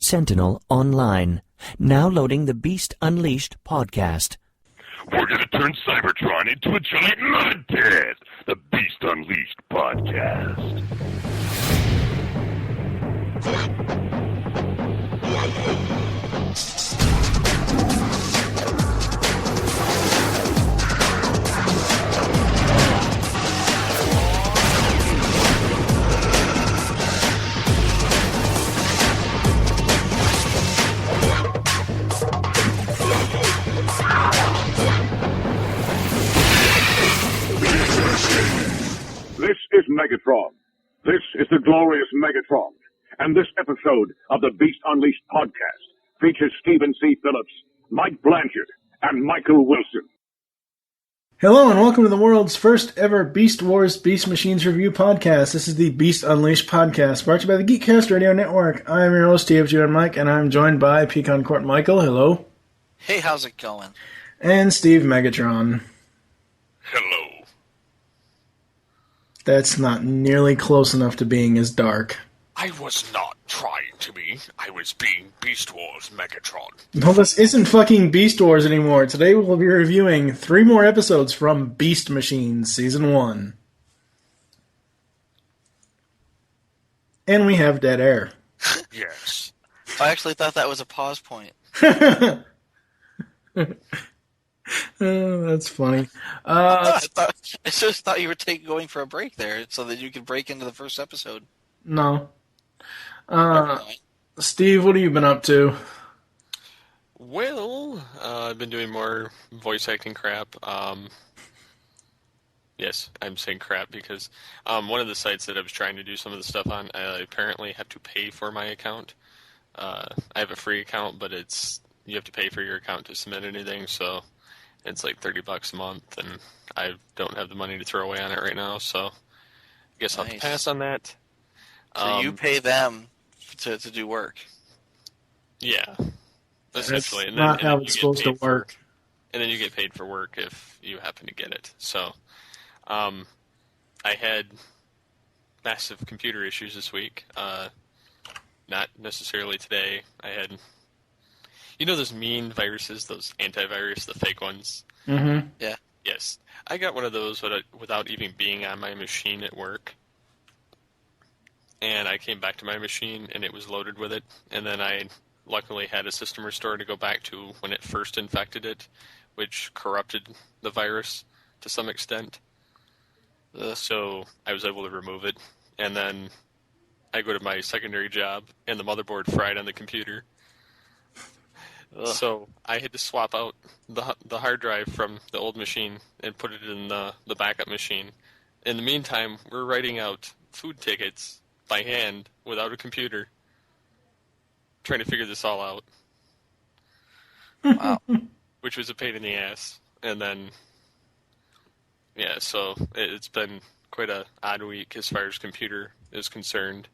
Sentinel Online. Now loading the Beast Unleashed podcast. We're going to turn Cybertron into a giant mud pit. The Beast Unleashed podcast. This is Megatron. This is the glorious Megatron. And this episode of the Beast Unleashed podcast features Stephen C. Phillips, Mike Blanchard, and Michael Wilson. Hello and welcome to the world's first ever Beast Wars Beast Machines review podcast. This is the Beast Unleashed podcast, brought to you by the Geekcast Radio Network. I am your host, TFG Mike, and I'm joined by Pecan Court Michael. Hello. Hey, how's it going? And Steve Megatron. Hello. That's not nearly close enough to being as dark. I was not trying to be. I was being Beast Wars Megatron. No, this isn't fucking Beast Wars anymore. Today we'll be reviewing 3 more episodes from Beast Machines Season 1. And we have dead air. Yes. I actually thought that was a pause point. Oh, that's funny. I just thought you were going for a break there so that you could break into the first episode. No. Steve, what have you been up to? Well, I've been doing more voice acting crap. Yes, I'm saying crap because one of the sites that I was trying to do some of the stuff on, I apparently have to pay for my account. I have a free account, but you have to pay for your account to submit anything, so it's like $30 a month, and I don't have the money to throw away on it right now, so I guess I'll have to pass on that. So you pay them to do work. Yeah, essentially. That's not how it's supposed to work. And then you get paid for work if you happen to get it. So, I had massive computer issues this week. Not necessarily today. I had, those mean viruses, those antivirus, the fake ones? Mm-hmm. Yeah. Yes. I got one of those without even being on my machine at work. And I came back to my machine, and it was loaded with it. And then I luckily had a system restore to go back to when it first infected it, which corrupted the virus to some extent. So I was able to remove it. And then I go to my secondary job, and the motherboard fried on the computer. So I had to swap out the hard drive from the old machine and put it in the backup machine. In the meantime, we're writing out food tickets by hand without a computer, trying to figure this all out. Wow. Which was a pain in the ass. And then, yeah, so it's been quite a odd week as far as computer is concerned.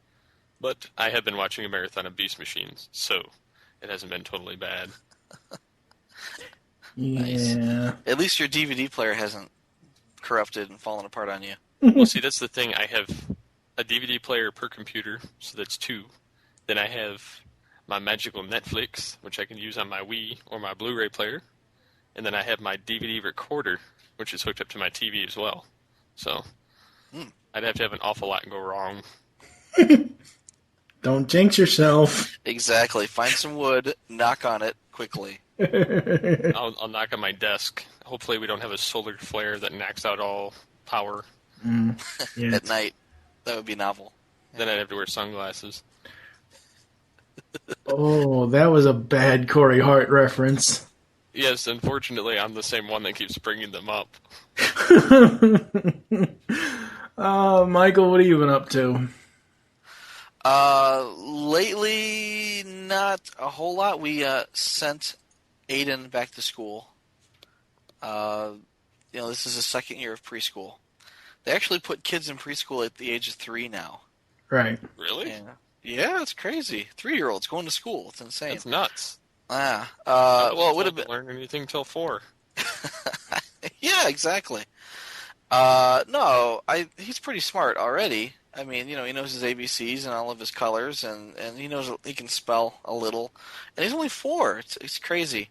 But I have been watching a marathon of Beast Machines, so it hasn't been totally bad. Nice. Yeah. At least your DVD player hasn't corrupted and fallen apart on you. Well, see, that's the thing. I have a DVD player per computer, so that's 2. Then I have my magical Netflix, which I can use on my Wii or my Blu-ray player. And then I have my DVD recorder, which is hooked up to my TV as well. So I'd have to have an awful lot go wrong. Don't jinx yourself. Exactly. Find some wood, knock on it quickly. I'll knock on my desk. Hopefully we don't have a solar flare that knocks out all power. Yeah. At night. That would be novel. Then I'd have to wear sunglasses. Oh, that was a bad Corey Hart reference. Yes, unfortunately I'm the same one that keeps bringing them up. Michael, what have you been up to? Lately, not a whole lot. We sent Aiden back to school. This is his second year of preschool. They actually put kids in preschool at the age of 3 now. Right. Really? Yeah, it's crazy. 3-year-olds going to school. It's insane. That's nuts. Well, it would have been learn anything till 4. Yeah, exactly. No, he's pretty smart already. I mean, he knows his ABCs and all of his colors, and he knows he can spell a little. And he's only 4. It's crazy.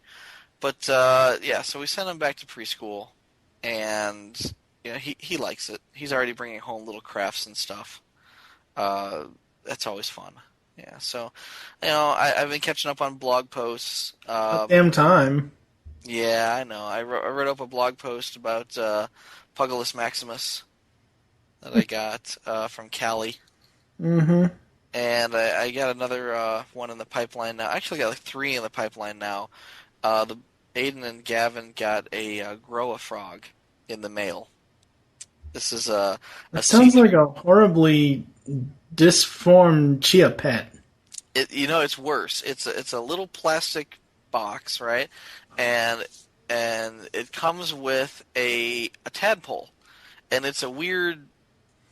But, yeah, so we sent him back to preschool, and he likes it. He's already bringing home little crafts and stuff. That's always fun. Yeah, so, I've been catching up on blog posts. Damn time. Yeah, I know. I wrote up a blog post about Pugilus Maximus that I got from Callie. Mm-hmm. And I got another one in the pipeline now. Actually, I got like 3 in the pipeline now. Aiden and Gavin got a Grow-a Frog in the mail. This is a sounds like a horribly disformed chia pet. It's worse. It's a little plastic box, right? And it comes with a tadpole, and it's a weird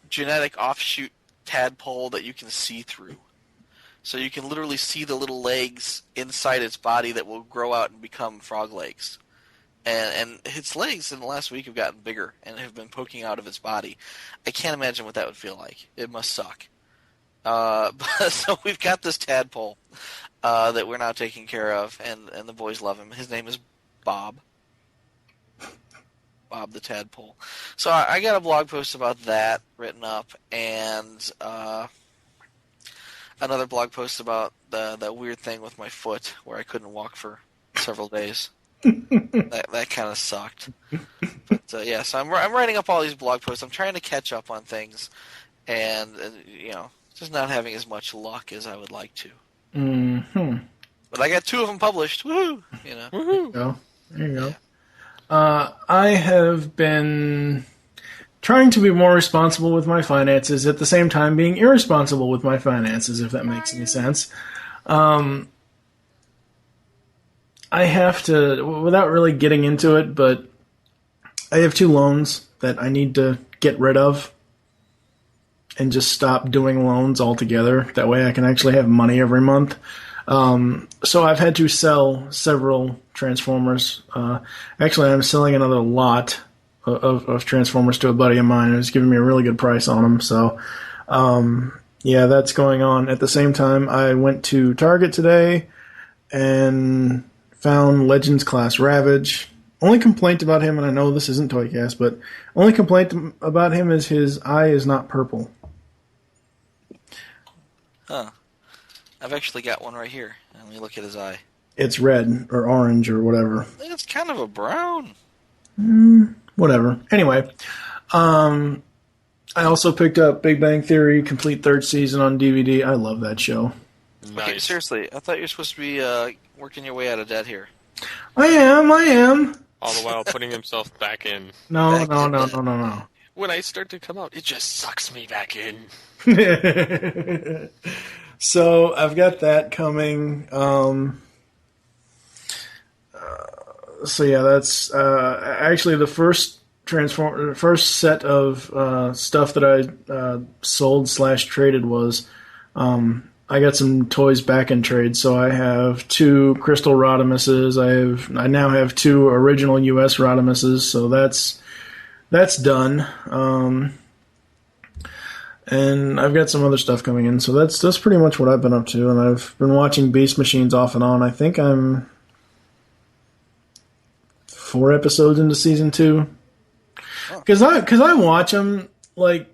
genetic offshoot tadpole that you can see through. So you can literally see the little legs inside its body that will grow out and become frog legs. And its legs in the last week have gotten bigger and have been poking out of its body. I can't imagine what that would feel like. It must suck. So we've got this tadpole that we're now taking care of, and the boys love him. His name is Bob. Bob the tadpole. So I got a blog post about that written up, and another blog post about the weird thing with my foot where I couldn't walk for several days. that kind of sucked. But yeah, so I'm writing up all these blog posts. I'm trying to catch up on things, and just not having as much luck as I would like to. Mm-hmm. But I got 2 of them published. Woohoo! Woohoo! There you go. I have been trying to be more responsible with my finances, at the same time being irresponsible with my finances, if that makes any sense. I have to, without really getting into it, but I have 2 loans that I need to get rid of and just stop doing loans altogether. That way I can actually have money every month. So I've had to sell several Transformers. Actually, I'm selling another lot of Transformers to a buddy of mine who's giving me a really good price on them. So, yeah, that's going on. At the same time, I went to Target today and found Legends Class Ravage. Only complaint about him, and I know this isn't Toycast, but only complaint about him is his eye is not purple. Huh. I've actually got one right here. Let me look at his eye. It's red or orange or whatever. It's kind of a brown. Whatever. Anyway, I also picked up Big Bang Theory complete 3rd season on DVD. I love that show. Nice. Okay, seriously, I thought you were supposed to be working your way out of debt here. I am. All the while putting himself back in. No. When I start to come out, it just sucks me back in. So I've got that coming. So yeah, that's actually the first set of stuff that I sold / traded was I got some toys back in trade. So I have 2 Crystal Rodimuses. I now have 2 original US Rodimuses. So that's done. And I've got some other stuff coming in, so that's pretty much what I've been up to. And I've been watching Beast Machines off and on. I think I'm 4 episodes into season 2. Because I watch them, like,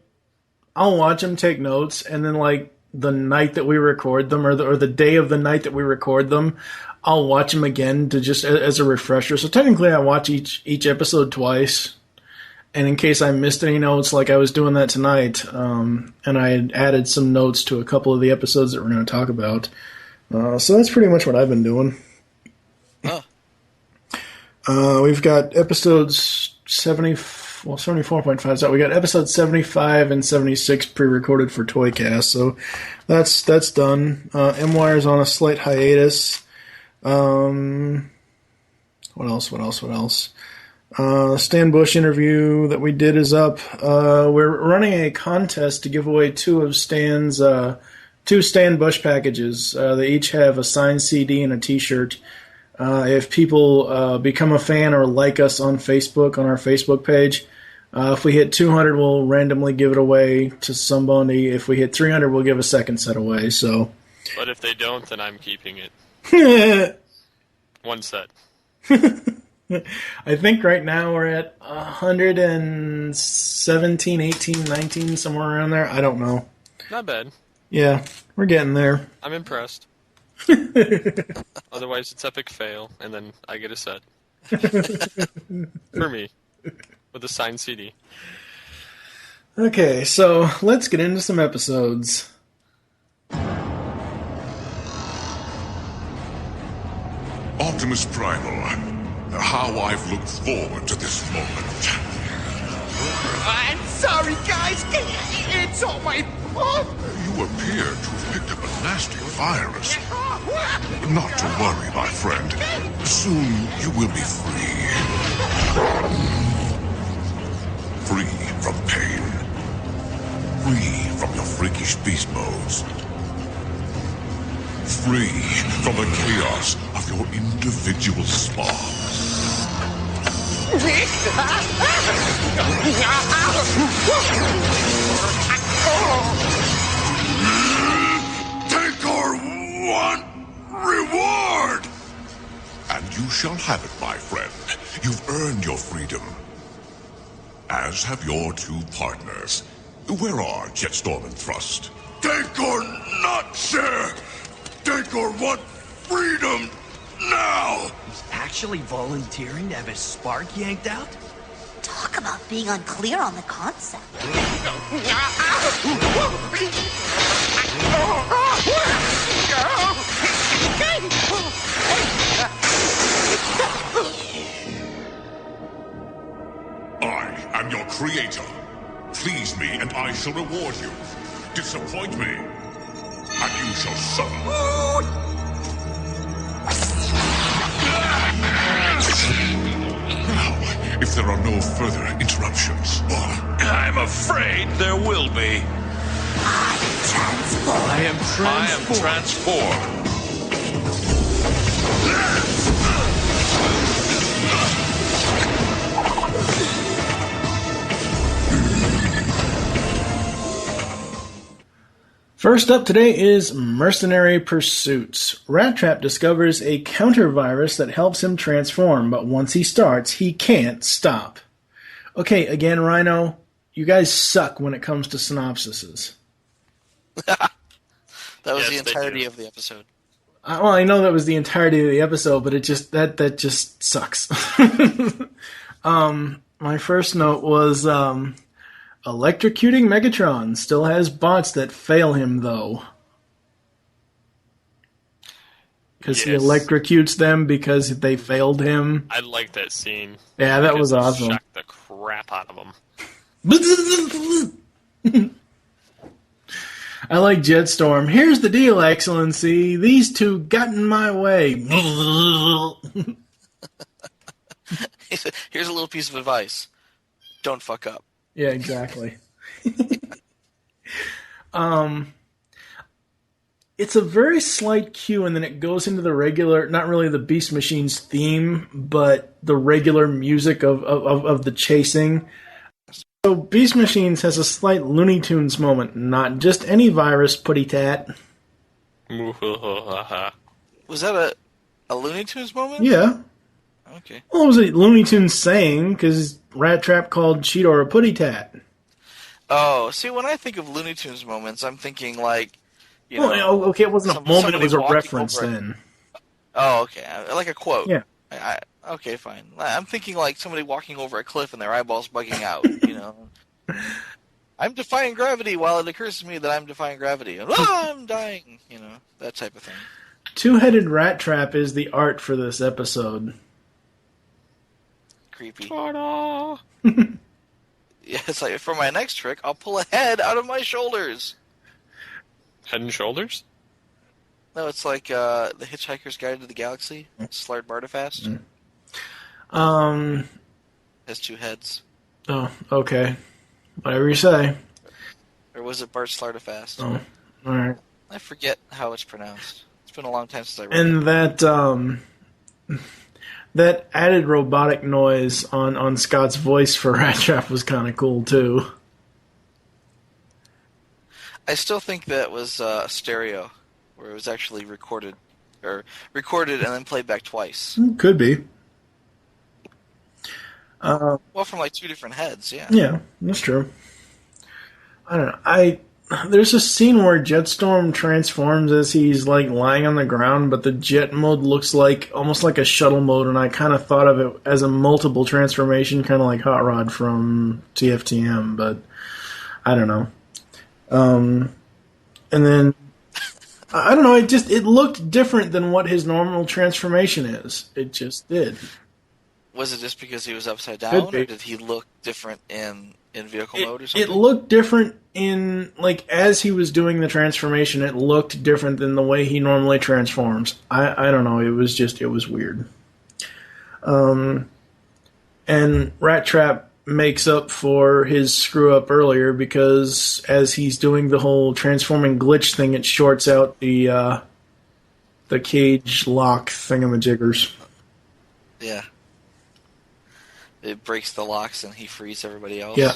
I'll watch them, take notes, and then, like, the night that we record them, or the day of the night that we record them, I'll watch them again to just as a refresher. So technically, I watch each episode twice. And in case I missed any notes, like I was doing that tonight, and I had added some notes to a couple of the episodes that we're going to talk about. So that's pretty much what I've been doing. We've got episodes 74.5. So we got episodes 75 and 76 pre-recorded for Toycast. So that's done. M-Wire's on a slight hiatus. What else? Stan Bush interview that we did is up. We're running a contest to give away 2 Stan Bush packages. They each have a signed CD and a T-shirt. If people become a fan or like us on Facebook, on our Facebook page, If we hit 200, we'll randomly give it away to somebody. If we hit 300, we'll give a second set away. So, But if they don't, then I'm keeping it. One set. I think right now we're at 117, 18, 19, somewhere around there. I don't know. Not bad. Yeah, we're getting there. I'm impressed. Otherwise, it's epic fail, and then I get a set. For me. With a signed CD. Okay, so let's get into some episodes. Optimus Primal, how I've looked forward to this moment. I'm sorry, guys. It's all my fault. You appear to have picked up a nasty virus. Not to worry, my friend. Soon you will be free. Free from pain. Free from your freakish beast modes. Free from the chaos of your individual sparks. Take our one reward! And you shall have it, my friend. You've earned your freedom. As have your two partners. Where are Jetstorm and Thrust? Take or not share! Take or want freedom now! He's actually volunteering to have his spark yanked out? Talk about being unclear on the concept. I am your creator. Please me, and I shall reward you. Disappoint me, and you shall suffer. Now, if there are no further interruptions... I'm afraid there will be. I am transformed. First up today is Mercenary Pursuits. Rattrap discovers a counter virus that helps him transform, but once he starts, he can't stop. Okay, again, Rhino, you guys suck when it comes to synopsises. That was Yes, the they entirety do. of the episode. Well, I know that was the entirety of the episode, but it just that just sucks. My first note was electrocuting Megatron still has bots that fail him though, because he Yes. electrocutes them because they failed him. I like that scene. Yeah, that was Because it awesome. shocked the crap out of him. I like Jetstorm. Here's the deal, Excellency. These two got in my way. Here's a little piece of advice: don't fuck up. Yeah, exactly. It's a very slight cue, and then it goes into the regular, not really the Beast Machine's theme, but the regular music of the chasing. So Beast Machines has a slight Looney Tunes moment, not just any virus, putty tat. Was that a Looney Tunes moment? Yeah. Okay. Well, it was a Looney Tunes saying, because Rattrap called Cheetor a putty tat. Oh, see, when I think of Looney Tunes moments, I'm thinking like, you know. Well, okay, it wasn't a moment, it somebody was a walking reference over then. Oh, okay, like a quote. Yeah. Okay, fine. I'm thinking like somebody walking over a cliff and their eyeballs bugging out. You know. I'm defying gravity while it occurs to me that I'm defying gravity. I'm dying. You know, that type of thing. Two-headed Rattrap is the art for this episode. Creepy. Yeah, it's like for my next trick, I'll pull a head out of my shoulders. Head and shoulders? No, it's like the Hitchhiker's Guide to the Galaxy. Slard Bartafast. Has two heads. Oh, okay. Whatever you say. Or was it Bart Slardafast? Oh, alright. I forget how it's pronounced. It's been a long time since I read it. And That added robotic noise on Scott's voice for Rattrap was kind of cool, too. I still think that was stereo, where it was actually recorded and then played back twice. Could be. Well, from like two different heads, yeah. Yeah, that's true. I don't know. There's a scene where Jetstorm transforms as he's like lying on the ground, but the jet mode looks like almost like a shuttle mode, and I kind of thought of it as a multiple transformation, kind of like Hot Rod from TFTM, but I don't know. And then I don't know. It looked different than what his normal transformation is. It just did. Was it just because he was upside down, or did he look different in vehicle mode or something? It looked different in, like, as he was doing the transformation, it looked different than the way he normally transforms. I don't know, it was weird. And Rattrap makes up for his screw-up earlier because as he's doing the whole transforming glitch thing, it shorts out the cage lock thingamajiggers. Yeah. It breaks the locks and he frees everybody else. Yeah.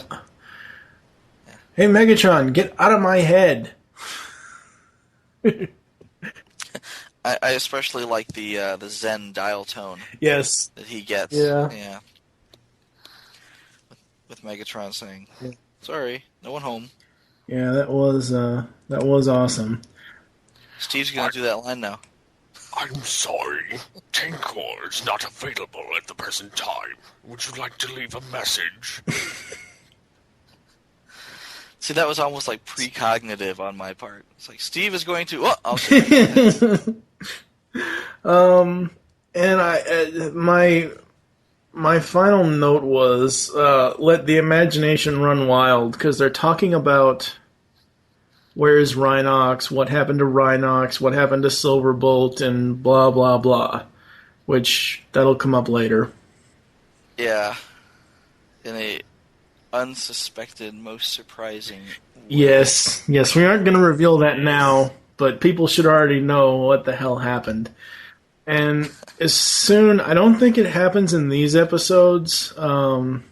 Hey, Megatron, get out of my head. I especially like the Zen dial tone. Yes. That he gets. Yeah. Yeah. With Megatron saying, "Sorry, no one home." Yeah, that was awesome. Steve's gonna do that line now. I'm sorry. Tankor is not available at the present time. Would you like to leave a message? See, that was almost like precognitive on my part. It's like, Steve is going to... Oh, okay. And my final note was, let the imagination run wild, because they're talking about where's Rhinox, what happened to Rhinox, what happened to Silverbolt, and blah, blah, blah, which that'll come up later. Yeah. In a unsuspected, most surprising way. Yes, we aren't going to reveal that now, but people should already know what the hell happened. And as soon, I don't think it happens in these episodes, but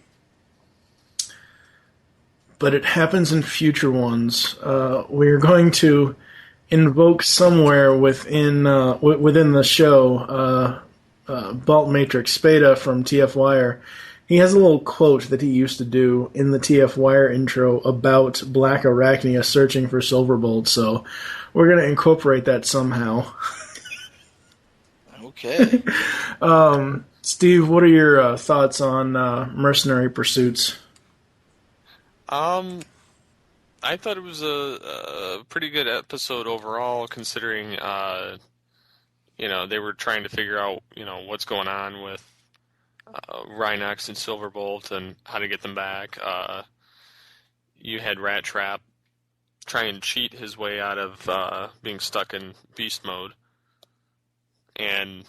it happens in future ones. We're going to invoke somewhere within the show, Bolt Matrix Spada from TF Wire. He has a little quote that he used to do in the TF Wire intro about Black Arachnia searching for Silverbolt, so we're going to incorporate that somehow. Okay. Steve, what are your thoughts on Mercenary Pursuits? I thought it was a pretty good episode overall, considering they were trying to figure out what's going on with Rhinox and Silverbolt and how to get them back. You had Rattrap try and cheat his way out of being stuck in beast mode, and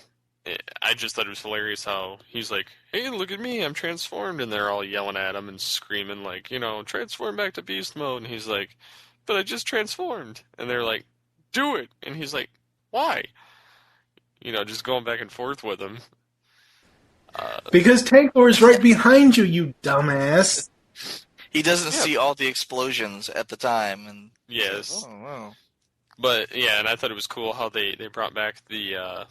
I just thought it was hilarious how he's like, "Hey, look at me, I'm transformed," and they're all yelling at him and screaming like, "Transform back to beast mode," and he's like, "But I just transformed," and they're like, "Do it," and he's like, "Why?" Just going back and forth with him. Because Tankor is right behind you, you dumbass. He doesn't see all the explosions at the time. And yes. Like, oh, wow. But, yeah, and I thought it was cool how they brought back the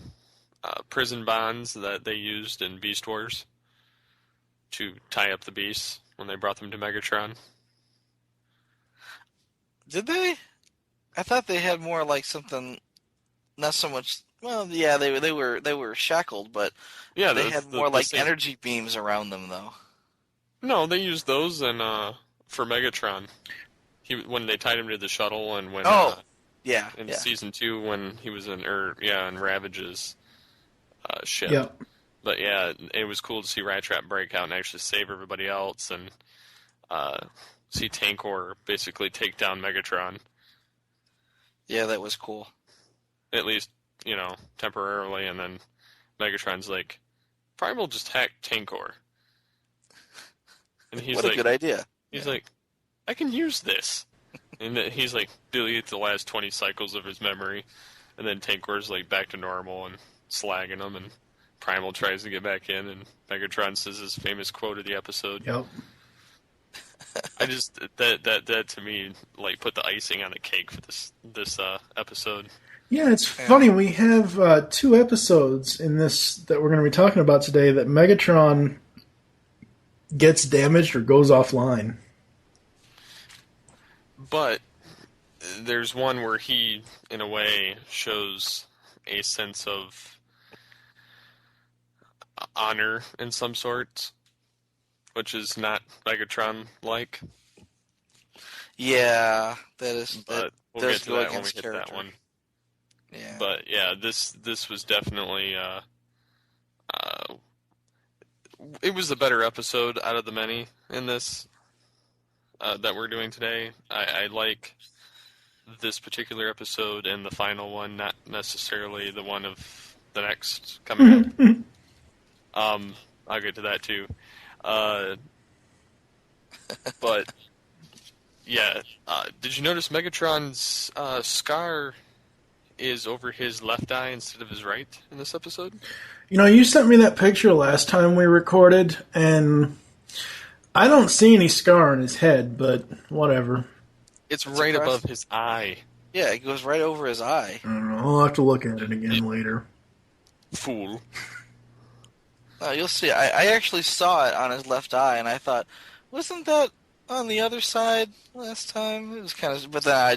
prison bonds that they used in Beast Wars to tie up the beasts when they brought them to Megatron. Did they? I thought they had more like something, not so much... Well, yeah, they were shackled, but yeah, they had more like energy beams around them, though. No, they used those for Megatron. When they tied him to the shuttle, and when in season 2 when he was in Ravage's ship. Yep. But yeah, it was cool to see Rattrap break out and actually save everybody else, and see Tankor basically take down Megatron. Yeah, that was cool. At least, temporarily, and then Megatron's like, Primal just hacked Tankor. And he's what a good idea. He's like, I can use this. And then he's like, delete the last 20 cycles of his memory. And then Tankor's like back to normal and slagging him and Primal tries to get back in, and Megatron says his famous quote of the episode. Yep. I just that to me like put the icing on the cake for this episode. Yeah, it's funny. We have 2 episodes in this that we're going to be talking about today that Megatron gets damaged or goes offline. But there's one where he, in a way, shows a sense of honor in some sort, which is not Megatron-like. Yeah, that is. But we'll get to that when we hit that one. Yeah. But yeah, this was definitely it was the better episode out of the many in this that we're doing today. I like this particular episode and the final one, not necessarily the one of the next coming up. I'll get to that too. But yeah, did you notice Megatron's scar is over his left eye instead of his right in this episode? You know, you sent me that picture last time we recorded, and I don't see any scar on his head, but whatever. It's right above his eye. Yeah, it goes right over his eye. I don't know. I'll have to look at it again later. Fool. You'll see. I actually saw it on his left eye, and I thought, wasn't that on the other side last time? It was kind of, but then I,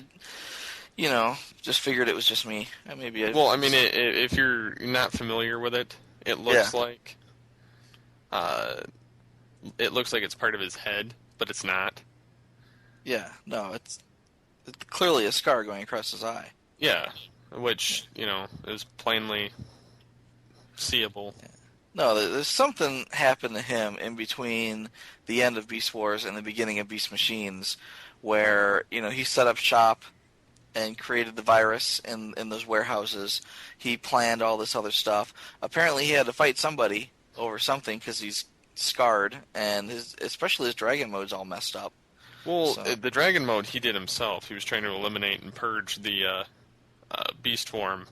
just figured it was just me. Well, I mean, if you're not familiar with it, it looks like, it's part of his head, but it's not. Yeah, no, it's clearly a scar going across his eye. Yeah, which, is plainly seeable. Yeah. No, there's something happened to him in between the end of Beast Wars and the beginning of Beast Machines where, he set up shop and created the virus in those warehouses. He planned all this other stuff. Apparently he had to fight somebody over something because he's scarred, and especially his dragon mode's all messed up. Well, the dragon mode he did himself. He was trying to eliminate and purge the beast form.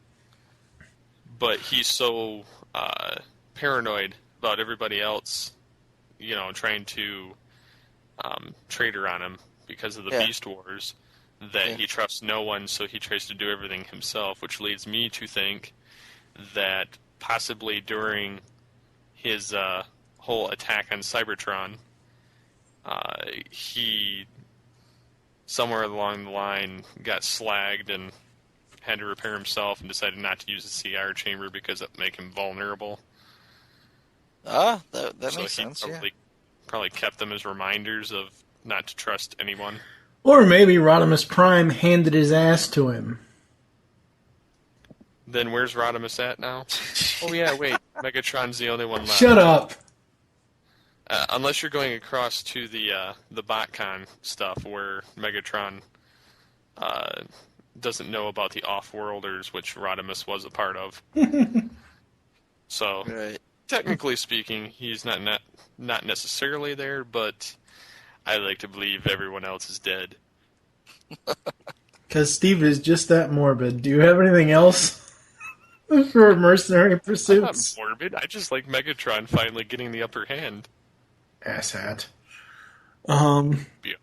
But he's so paranoid about everybody else, trying to traitor on him because of the Beast Wars, that he trusts no one, so he tries to do everything himself, which leads me to think that possibly during his whole attack on Cybertron, he, somewhere along the line, got slagged and had to repair himself and decided not to use the CR chamber because it would make him vulnerable. That makes sense, probably kept them as reminders of not to trust anyone. Or maybe Rodimus Prime handed his ass to him. Then where's Rodimus at now? Oh yeah, wait, Megatron's the only one left. Shut up! Unless you're going across to the BotCon stuff where Megatron doesn't know about the Off-Worlders, which Rodimus was a part of. So, technically speaking, he's not necessarily there, but I like to believe everyone else is dead. Because Steve is just that morbid. Do you have anything else for Mercenary Pursuits? I'm not morbid. I just like Megatron finally getting the upper hand. Asshat. Yeah.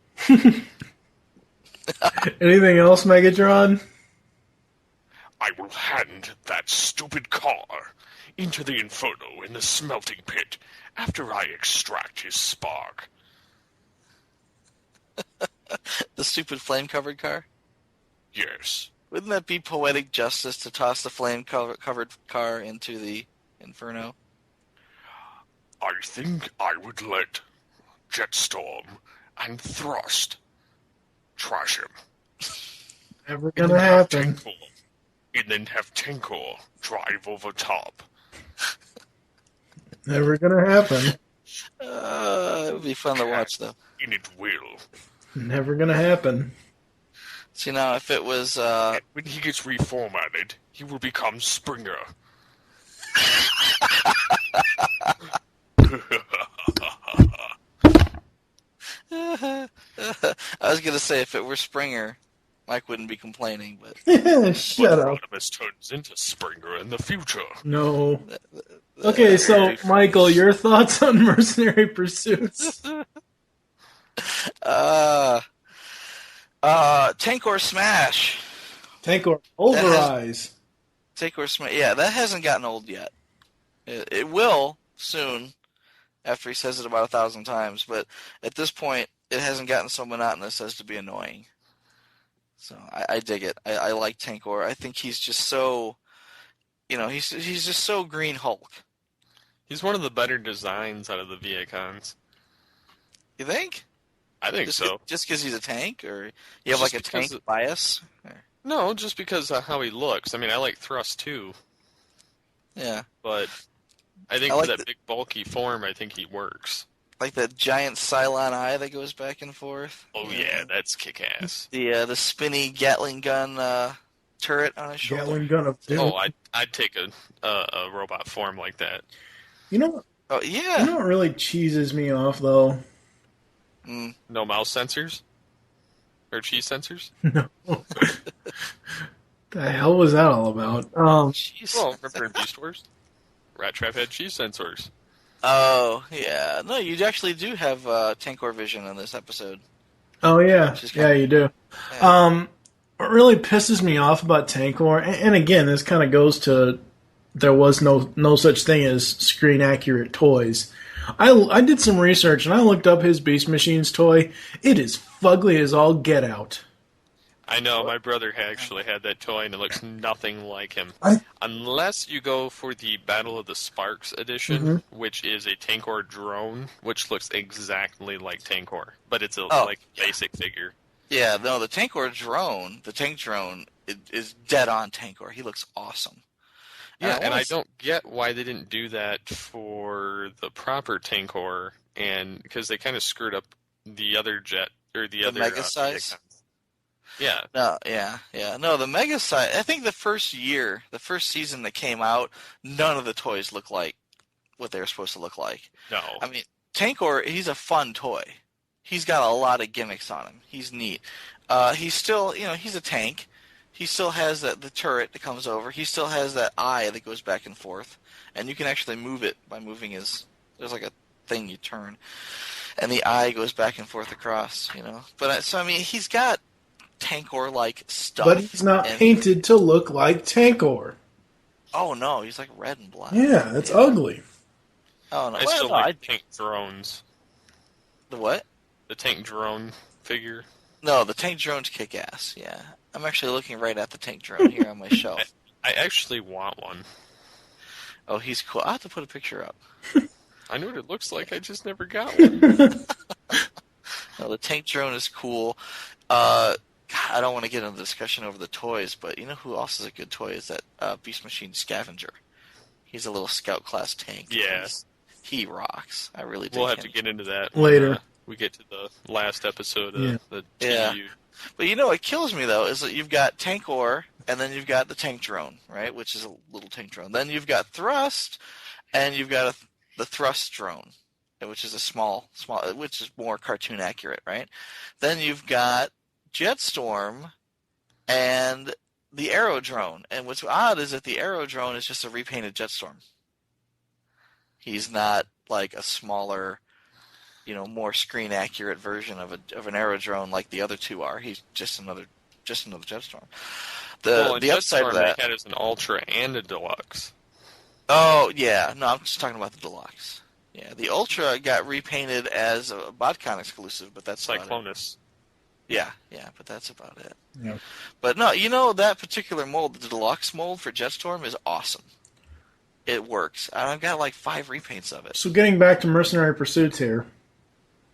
Anything else, Megatron? I will hand that stupid car into the Inferno in the smelting pit after I extract his spark. The stupid flame-covered car? Yes. Wouldn't that be poetic justice to toss the flame-covered car into the Inferno? I think I would let Jetstorm and Thrust trash him. Never gonna happen. And then have Tinkor drive over top. Never gonna happen. It would be fun to watch, though. And it will. Never gonna happen. See, now, if it was... when he gets reformatted, he will become Springer. I was going to say, if it were Springer, Mike wouldn't be complaining, but... Shut up. Rodimus turns into Springer in the future. No. Okay, so Michael, your thoughts on Mercenary Pursuits? Tankor Smash. Tankor Overeyes. Tankor Smash. Yeah, that hasn't gotten old yet. It will soon, after he says it about 1,000 times. But at this point, it hasn't gotten so monotonous as to be annoying. So I dig it. I like Tankor. I think he's just so, he's just so Green Hulk. He's one of the better designs out of the Viacons. You think? I think so. Just because he's a tank, or you have like a tank bias? No, just because of how he looks. I mean, I like Thrust too. Yeah. But I think for that big bulky form, I think he works. Like that giant Cylon eye that goes back and forth. Oh yeah, that's kick-ass. The spinny Gatling gun turret on his shoulder. Gatling gun of doom. Oh, I'd take a robot form like that. You know what? Oh yeah. You know what really cheeses me off though? No mouse sensors? Or cheese sensors? No. The hell was that all about? Well, remember in Beast Wars? Rattrap had cheese sensors. Oh, yeah. No, you actually do have Tankor vision in this episode. Oh, yeah. Yeah, you do. Yeah. What really pisses me off about Tankor, and again, this kind of goes to there was no such thing as screen-accurate toys. I did some research, and I looked up his Beast Machines toy. It is fugly as all get out. I know, my brother actually had that toy, and it looks nothing like him. Unless you go for the Battle of the Sparks edition, which is a Tankor drone, which looks exactly like Tankor, but it's a basic figure. Yeah, no, the tank drone is dead on Tankor. He looks awesome. Yeah, and I don't get why they didn't do that for the proper Tankor, and because they kind of screwed up the other jet or the other mega size. Yeah. No, yeah. No, the mega size. I think the first season that came out, none of the toys look like what they're supposed to look like. No. I mean, Tankor, he's a fun toy. He's got a lot of gimmicks on him. He's neat. He's still, he's a tank. He still has the turret that comes over. He still has that eye that goes back and forth. And you can actually move it by moving there's like a thing you turn. And the eye goes back and forth across, But, so, I mean, he's got Tankor-like stuff. But he's not painted to look like Tankor. Oh, no, he's like red and black. Yeah, that's ugly. Oh, no. I still like tank drones. The what? The tank drone figure. No, the tank drone's kick-ass, yeah. I'm actually looking right at the tank drone here on my shelf. I actually want one. Oh, he's cool. I'll have to put a picture up. I know what it looks like, I just never got one. No, the tank drone is cool. God, I don't want to get into the discussion over the toys, but you know who else is a good toy is that Beast Machine Scavenger. He's a little scout class tank. Yeah. He rocks. I really do. We'll have to get into that later. When, we get to the last episode of the TU. Yeah. But you know what kills me, though, is that you've got Tankor, and then you've got the tank drone, right, which is a little tank drone. Then you've got Thrust, and you've got the Thrust drone, which is a small, which is more cartoon accurate, right? Then you've got Jetstorm and the Arrow drone. And what's odd is that the Arrow drone is just a repainted Jetstorm. He's not like a smaller, more screen accurate version of an Arrow drone like the other two are. He's just another Jetstorm. The upside of that they had as an Ultra and a Deluxe. Oh yeah, no, I'm just talking about the Deluxe. Yeah, the Ultra got repainted as a BotCon exclusive, but that's Cyclonus. Yeah, but that's about it. Yeah. But no, that particular mold, the Deluxe mold for Jetstorm, is awesome. It works. I've got like 5 repaints of it. So getting back to Mercenary Pursuits here.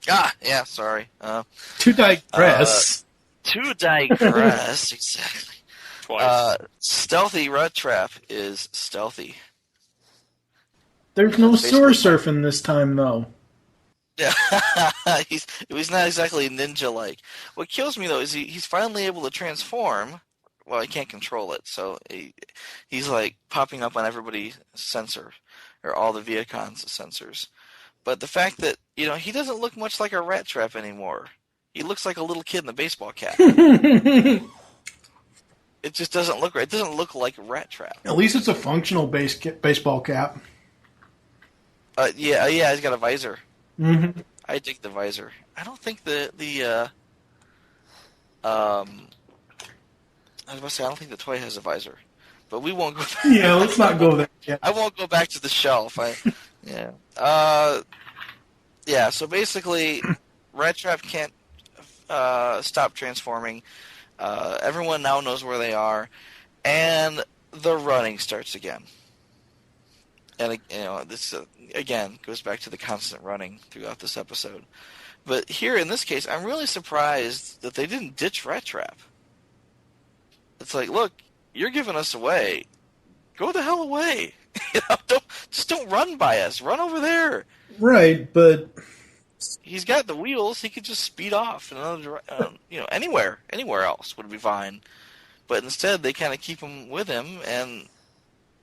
Yeah, sorry. To digress. Exactly. Twice. Stealthy Rattrap is stealthy. There's no sewer surfing this time, though. Yeah, he's not exactly ninja-like. What kills me, though, is he's finally able to transform. Well, he can't control it, so he's like popping up on everybody's sensor, or all the Viacons' sensors. But the fact that, he doesn't look much like a Rattrap anymore. He looks like a little kid in a baseball cap. It just doesn't look right. It doesn't look like a Rattrap. At least it's a functional baseball cap. Yeah, he's got a visor. Mm-hmm. I dig the visor. I don't think I was about to say, I don't think the toy has a visor. But we won't go back. Yeah, let's not go there. Yeah. I won't go back to the shelf. Yeah. Yeah, so basically, Rattrap can't stop transforming. Everyone now knows where they are. And the running starts again. And, this, again, goes back to the constant running throughout this episode. But here, in this case, I'm really surprised that they didn't ditch Rattrap. It's like, look, you're giving us away. Go the hell away. Don't run by us. Run over there. Right, but he's got the wheels. He could just speed off in another, anywhere else would be fine. But instead, they kind of keep him with him, and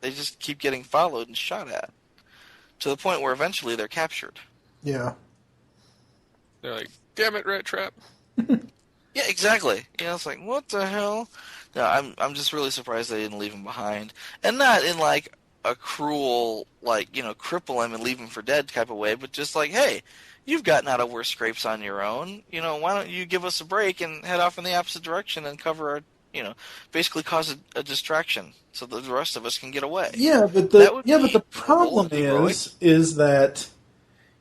they just keep getting followed and shot at, to the point where eventually they're captured. Yeah. They're like, "Damn it, Rattrap!" Yeah, exactly. It's like, what the hell? No, I'm just really surprised they didn't leave him behind, and not in like a cruel, cripple him and leave him for dead type of way, but just like, hey, you've gotten out of worse scrapes on your own. Why don't you give us a break and head off in the opposite direction and cover our, basically cause a distraction so that the rest of us can get away. Yeah, but the problem is that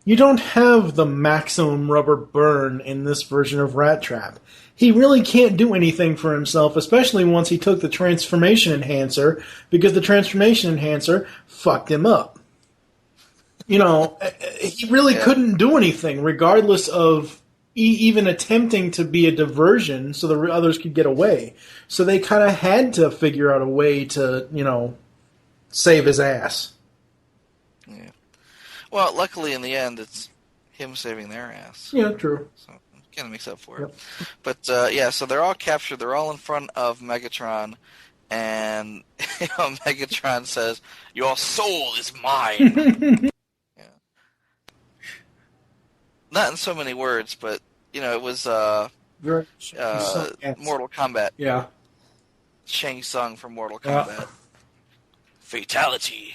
you don't have the maximum rubber burn in this version of Rattrap. He really can't do anything for himself, especially once he took the transformation enhancer, because the transformation enhancer fucked him up. He really couldn't do anything, regardless of even attempting to be a diversion so the others could get away. So they kind of had to figure out a way to, save his ass. Yeah. Well, luckily in the end, it's him saving their ass. Yeah, true. So it kind of makes up for it. But, so they're all captured. They're all in front of Megatron. And Megatron says, "Your soul is mine." Not in so many words, but, it was Mortal Kombat. Yeah. Shang Tsung from Mortal Kombat. Fatality.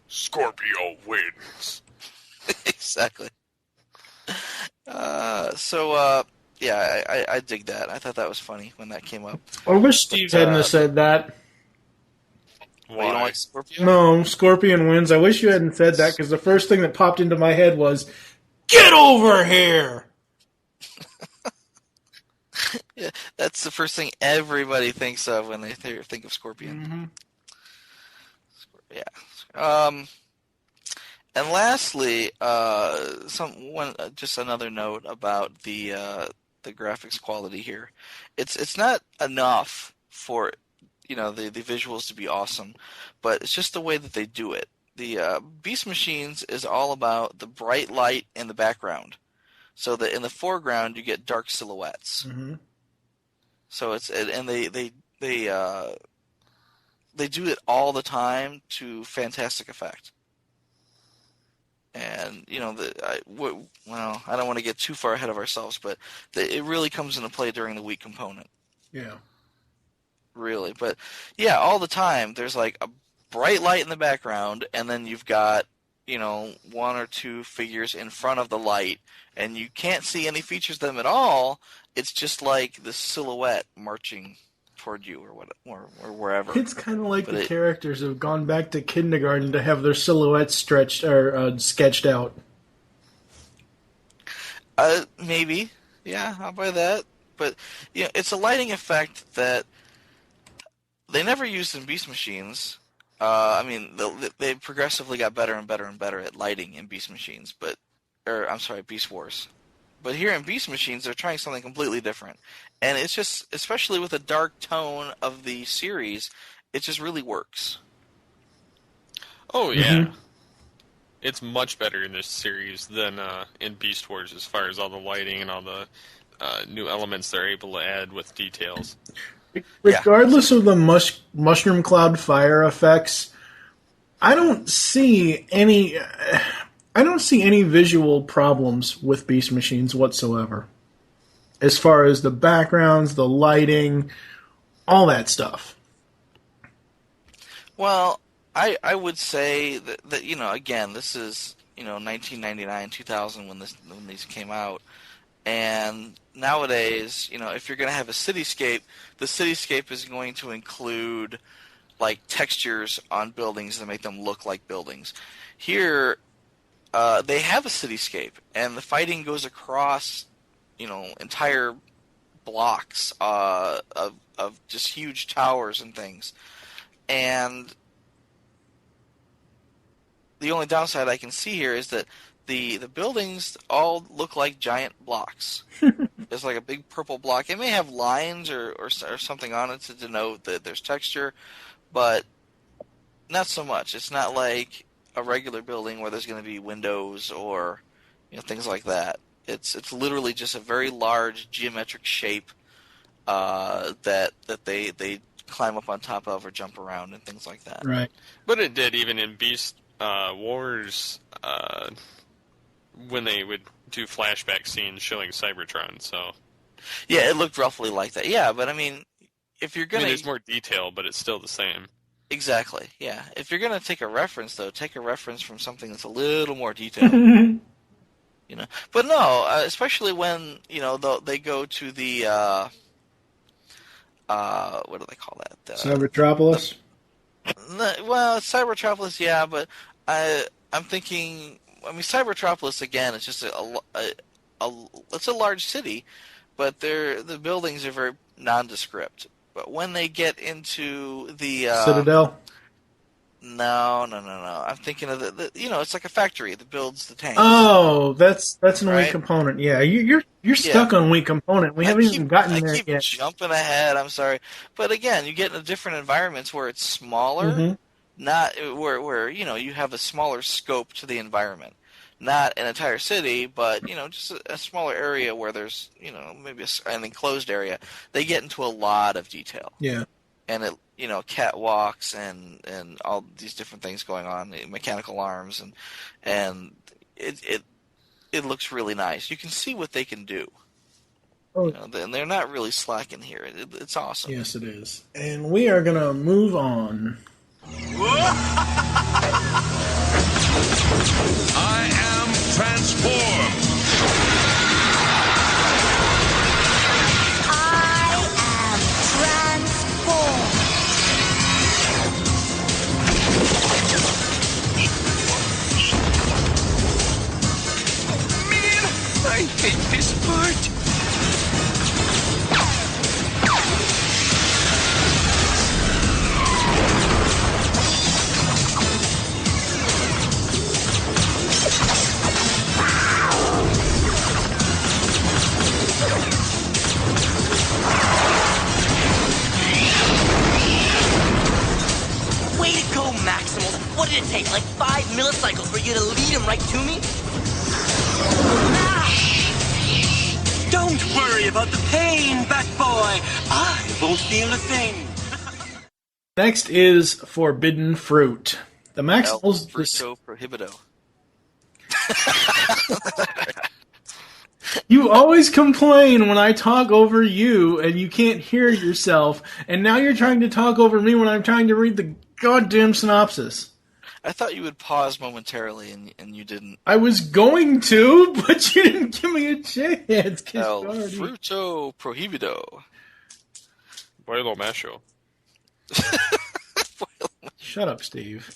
Scorpio wins. Exactly. I dig that. I thought that was funny when that came up. I wish Steve hadn't have said that. Why? You don't like Scorpion? No, Scorpion wins. I wish you hadn't said that, because the first thing that popped into my head was, "Get over here!" Yeah, that's the first thing everybody thinks of when they think of Scorpion. Mm-hmm. Yeah. And lastly, just another note about the graphics quality here. It's not enough for the visuals to be awesome, but it's just the way that they do it. The Beast Machines is all about the bright light in the background, so that in the foreground you get dark silhouettes. Mm-hmm. So they do it all the time to fantastic effect. And I don't want to get too far ahead of ourselves, but it really comes into play during the weak component. Yeah. Really, but yeah, all the time there's like a bright light in the background, and then you've got one or two figures in front of the light, and you can't see any features of them at all. It's just like the silhouette marching toward you, or wherever. It's kind of like the characters have gone back to kindergarten to have their silhouettes stretched or sketched out. Maybe, yeah, I'll buy that. But it's a lighting effect that they never used in Beast Machines. They progressively got better and better and better at lighting in Beast Machines, Beast Wars. But here in Beast Machines, they're trying something completely different. And it's just, especially with the dark tone of the series, it just really works. Oh, yeah. Mm-hmm. It's much better in this series than in Beast Wars as far as all the lighting and all the new elements they're able to add with details. Regardless of the mushroom cloud fire effects, I don't see any visual problems with Beast Machines whatsoever. As far as the backgrounds, the lighting, all that stuff. Well, I would say that again, this is 1999, 2000 when these came out. And nowadays, if you're going to have a cityscape, the cityscape is going to include like textures on buildings that make them look like buildings. Here, they have a cityscape, and the fighting goes across, entire blocks of just huge towers and things. And the only downside I can see here is that the buildings all look like giant blocks. It's like a big purple block. It may have lines or something on it to denote that there's texture, but not so much. It's not like a regular building where there's going to be windows or things like that. It's literally just a very large geometric shape that they climb up on top of or jump around and things like that. Right. But it did even in Beast Wars when they would do flashback scenes showing Cybertron. So yeah, it looked roughly like that. Yeah, but I mean, if you're gonna, there's more detail, but it's still the same. Exactly. Yeah. If you're gonna take a reference, though, take a reference from something that's a little more detailed. But no, especially when they go to the what do they call that? Cybertropolis. Well, it's Cybertropolis, yeah, but I'm thinking. I mean, Cybertropolis again. It's just it's a large city, but the buildings are very nondescript. But when they get into the Citadel. No. I'm thinking of it's like a factory that builds the tanks. Oh, that's an Right? weak component. Yeah, you're stuck on weak component. We haven't even gotten there I keep yet. jumping ahead. I'm sorry, but again, you get into different environments where it's smaller, Mm-hmm. not where you have a smaller scope to the environment, not an entire city, but just a smaller area where there's maybe an enclosed area. They get into a lot of detail. Yeah. And it catwalks and all these different things going on, mechanical arms and it looks really nice. You can see what they can do. Oh. And they're not really slacking here. It's awesome. Yes, it is. And we are gonna move on. I am transformed. I hate this part. Way to go, Maximals. What did it take, like 5 milliseconds for you to lead him right to me? Don't worry about the pain, Bat-Boy. I won't feel a thing. Next is Forbidden Fruit. The Maximals... Fruto prohibito. You always complain when I talk over you and you can't hear yourself, and now you're trying to talk over me when I'm trying to read the goddamn synopsis. I thought you would pause momentarily, and you didn't. I was going to, but you didn't give me a chance. El Fruto Prohibido. Boilo Macho. Shut up, Steve.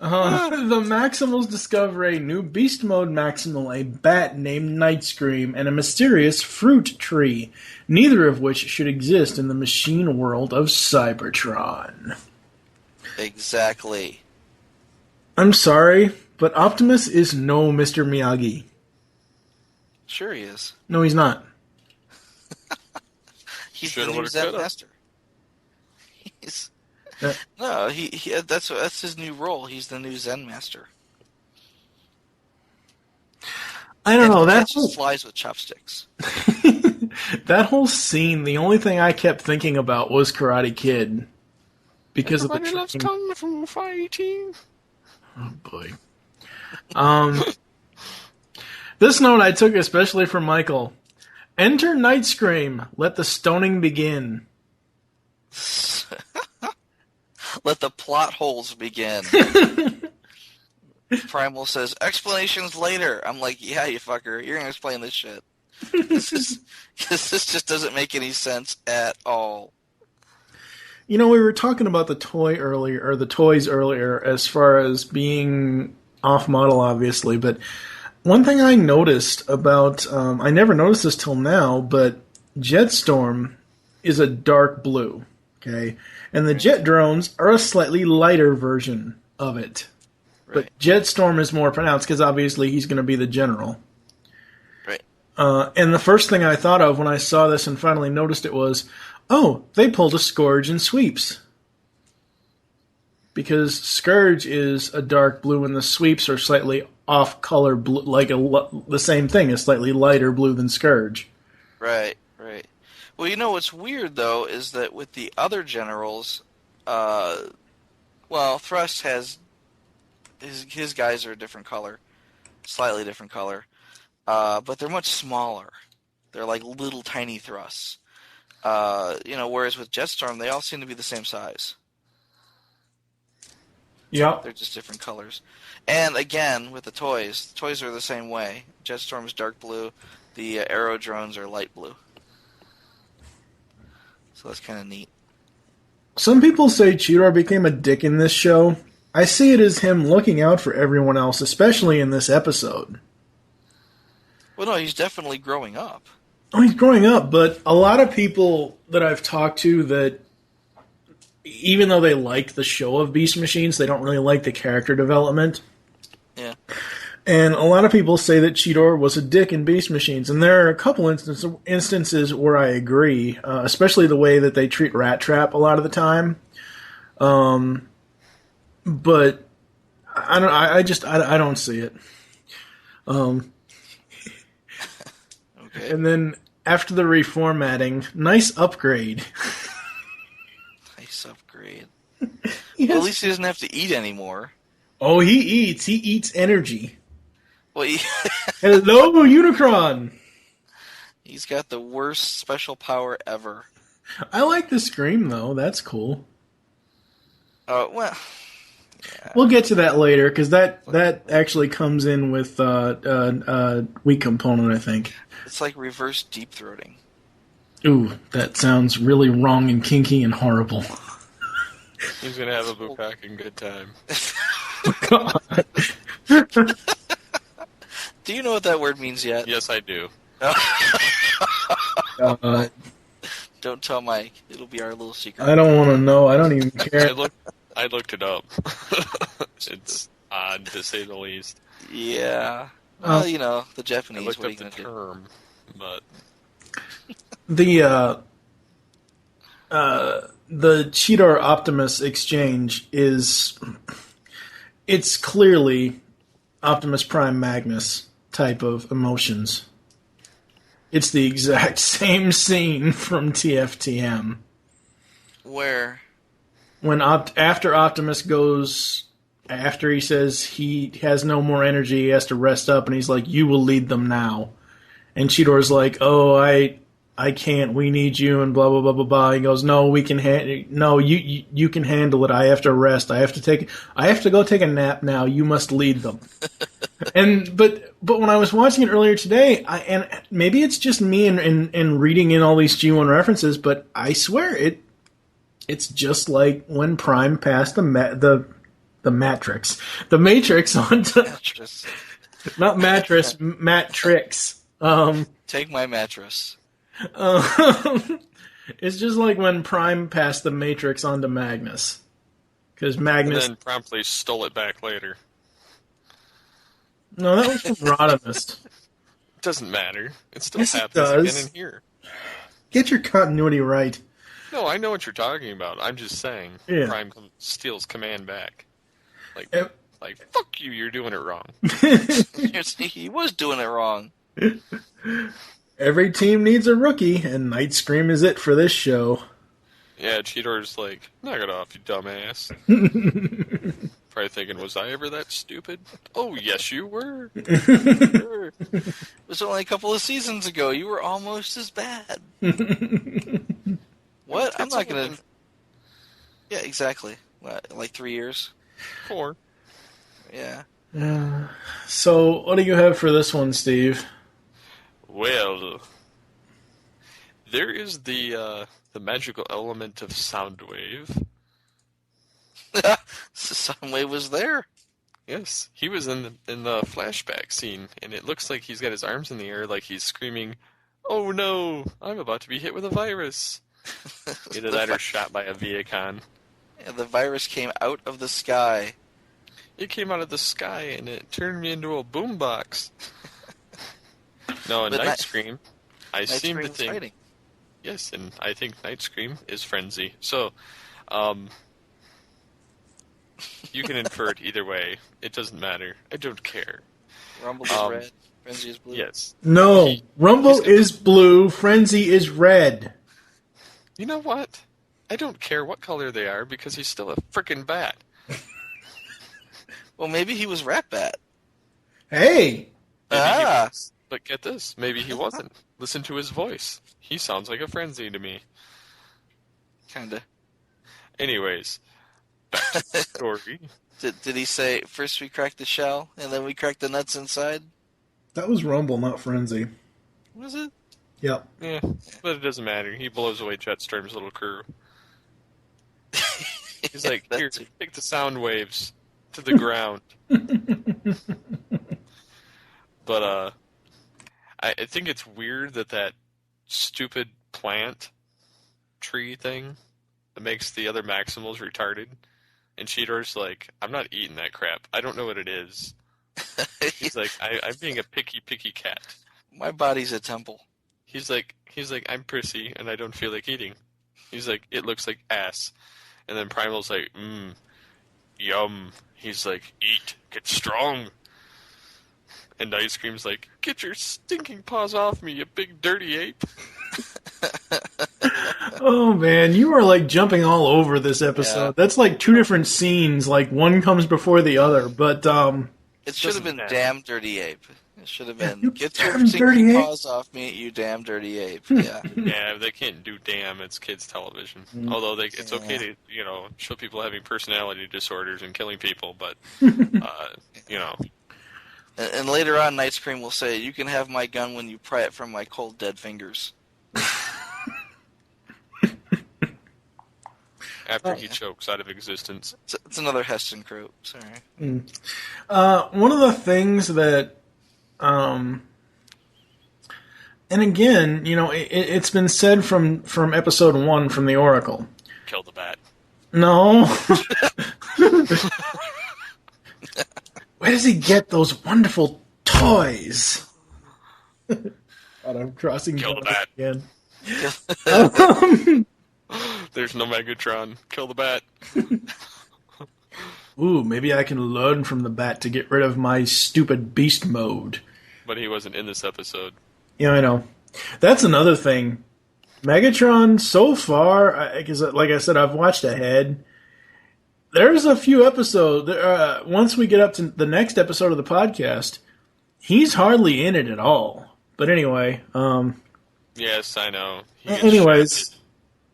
The Maximals discover a new Beast Mode Maximal, a bat named Nightscream, and a mysterious fruit tree, neither of which should exist in the machine world of Cybertron. Exactly. I'm sorry, but Optimus is no Mr. Miyagi. Sure he is. No, he's not. He's the new Zen Master. No, that's his new role. He's the new Zen Master. I don't know. That just flies with chopsticks. That whole scene, the only thing I kept thinking about was Karate Kid. Because Everybody of the loves kung fu fighting. Oh boy. This note I took especially from Michael. Enter Nightscream. Let the stoning begin. Let the plot holes begin. Primal says, explanations later. I'm like, yeah, you fucker. You're going to explain this shit. This just doesn't make any sense at all. You know, we were talking about the toys earlier, as far as being off-model, obviously, but one thing I noticed about, I never noticed this till now, but Jetstorm is a dark blue, okay? And the Jet drones are a slightly lighter version of it. Right. But Jetstorm is more pronounced, because obviously he's going to be the general. Right. And the first thing I thought of when I saw this and finally noticed it was, oh, they pulled a Scourge in Sweeps. Because Scourge is a dark blue and the Sweeps are slightly off-color blue, like the same thing, a slightly lighter blue than Scourge. Right. Well, you know what's weird, though, is that with the other generals, Thrust has... His guys are a different color. Slightly different color. But they're much smaller. They're like little tiny thrusts. Whereas with Jetstorm, they all seem to be the same size. Yeah. They're just different colors. And again, with the toys are the same way. Jetstorm's dark blue. The Aero drones are light blue. So that's kind of neat. Some people say Cheetor became a dick in this show. I see it as him looking out for everyone else, especially in this episode. Well, no, he's definitely growing up. Oh, he's growing up, but a lot of people that I've talked to that, even though they like the show of Beast Machines, they don't really like the character development. Yeah. And a lot of people say that Cheetor was a dick in Beast Machines, and there are a couple instances where I agree, especially the way that they treat Rattrap a lot of the time. But I don't see it. Okay. And then after the reformatting, nice upgrade. Nice upgrade. Yes. Well, at least he doesn't have to eat anymore. Oh, he eats. He eats energy. Well, Hello, Unicron! He's got the worst special power ever. I like the scream, though. That's cool. Yeah. We'll get to that later, because that actually comes in with weak component, I think. It's like reverse deep-throating. Ooh, that sounds really wrong and kinky and horrible. He's going to have a bukkake good time. God. Do you know what that word means yet? Yes, I do. Don't tell Mike. It'll be our little secret. I don't want to know. I don't even care. I looked it up. It's odd, to say the least. Yeah. Well, the Japanese. I looked what are you up gonna the do? term, but... The Cheetor Optimus exchange it's clearly Optimus Prime Magnus type of emotions. It's the exact same scene from TFTM. Where? When after Optimus goes, after he says he has no more energy, he has to rest up, and he's like, "You will lead them now." And Cheetor's like, "Oh, I can't. We need you," and blah blah blah blah blah. He goes, "No, we can you can handle it. I have to rest. I have to go take a nap now. You must lead them." But when I was watching it earlier today, and maybe it's just me and reading in all these G1 references, but I swear it's just like when Prime passed the Matrix onto not mattress, Matrix. Take my mattress. It's just like when Prime passed the Matrix onto Magnus. Because Magnus... And then promptly stole it back later. No, that was from Rodimus. Doesn't matter. It still Yes, happens it does. again in here. Get your continuity right. No, I know what you're talking about. I'm just saying. Yeah. Prime steals command back. Like, fuck you, you're doing it wrong. He was doing it wrong. Every team needs a rookie, and Nightscream is it for this show. Yeah, Cheetor's like, knock it off, you dumbass. Probably thinking, was I ever that stupid? Oh, yes, you were. Sure. It was only a couple of seasons ago. You were almost as bad. What? I'm not going to... Yeah, exactly. What, like 3 years? 4. Yeah. So, what do you have for this one, Steve? Well, there is the magical element of Soundwave. Soundwave was there. Yes, he was in the flashback scene, and it looks like he's got his arms in the air, like he's screaming, "Oh no, I'm about to be hit with a virus!" Either that or shot by a Viacon. Yeah, the virus came out of the sky. It came out of the sky, and it turned me into a boombox. No, in Nightscream, I seem to think... Fighting. Yes, and I think Nightscream is Frenzy. So, you can infer it either way. It doesn't matter. I don't care. Rumble is red, Frenzy is blue. Yes. No, Rumble is blue, Frenzy is red. You know what? I don't care what color they are because he's still a frickin' bat. Well, maybe he was Ratbat. Hey! But get this, maybe he wasn't. Listen to his voice. He sounds like a Frenzy to me. Kinda. Anyways, back to the story. Did he say, first we cracked the shell, and then we cracked the nuts inside? That was Rumble, not Frenzy. Was it? Yep. Yeah, but it doesn't matter. He blows away Jetstorm's little crew. He's like, here, take the sound waves to the ground. But, I think it's weird that stupid plant tree thing that makes the other Maximals retarded. And Cheetor's like, I'm not eating that crap. I don't know what it is. He's like, I'm being a picky cat. My body's a temple. He's like, I'm prissy and I don't feel like eating. He's like, it looks like ass. And then Primal's like, yum. He's like, eat, get strong. And Nightscream's like, get your stinking paws off me, you big dirty ape. Oh man, you are like jumping all over this episode. Yeah. That's like two different scenes, like one comes before the other, but it should have been damn dirty ape. It should have been, get your stinking paws off me, you damn dirty ape. Yeah. Yeah, they can't do damn, it's kids' television. Although it's okay to, show people having personality disorders and killing people, but, And later on, Nightscream will say, you can have my gun when you pry it from my cold, dead fingers. After he chokes out of existence. It's another Heston quote, sorry. One of the things that, and again, it's been said from episode 1 from the Oracle. Kill the bat. No. Where does he get those wonderful toys? God, I'm crossing. Kill the bat again. There's no Megatron. Kill the bat. Ooh, maybe I can learn from the bat to get rid of my stupid beast mode. But he wasn't in this episode. Yeah, I know. That's another thing. Megatron, so far, because like I said, I've watched ahead. There's a few episodes, once we get up to the next episode of the podcast, he's hardly in it at all. But anyway. Yes, I know. Anyways,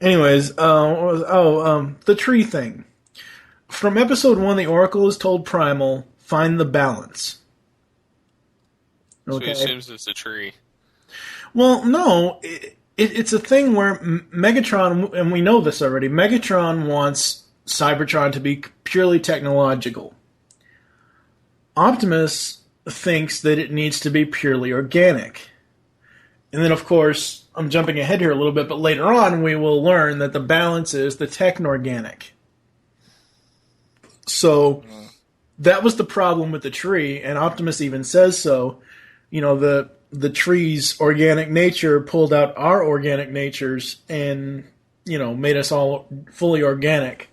the tree thing. From episode 1, the Oracle is told Primal, find the balance. Okay. So he assumes it's a tree. Well, no, it's a thing where Megatron, and we know this already, Megatron wants Cybertron to be purely technological. Optimus thinks that it needs to be purely organic. And then, of course, I'm jumping ahead here a little bit, but later on we will learn that the balance is the techno-organic. So that was the problem with the tree, and Optimus even says so. The tree's organic nature pulled out our organic natures and, made us all fully organic.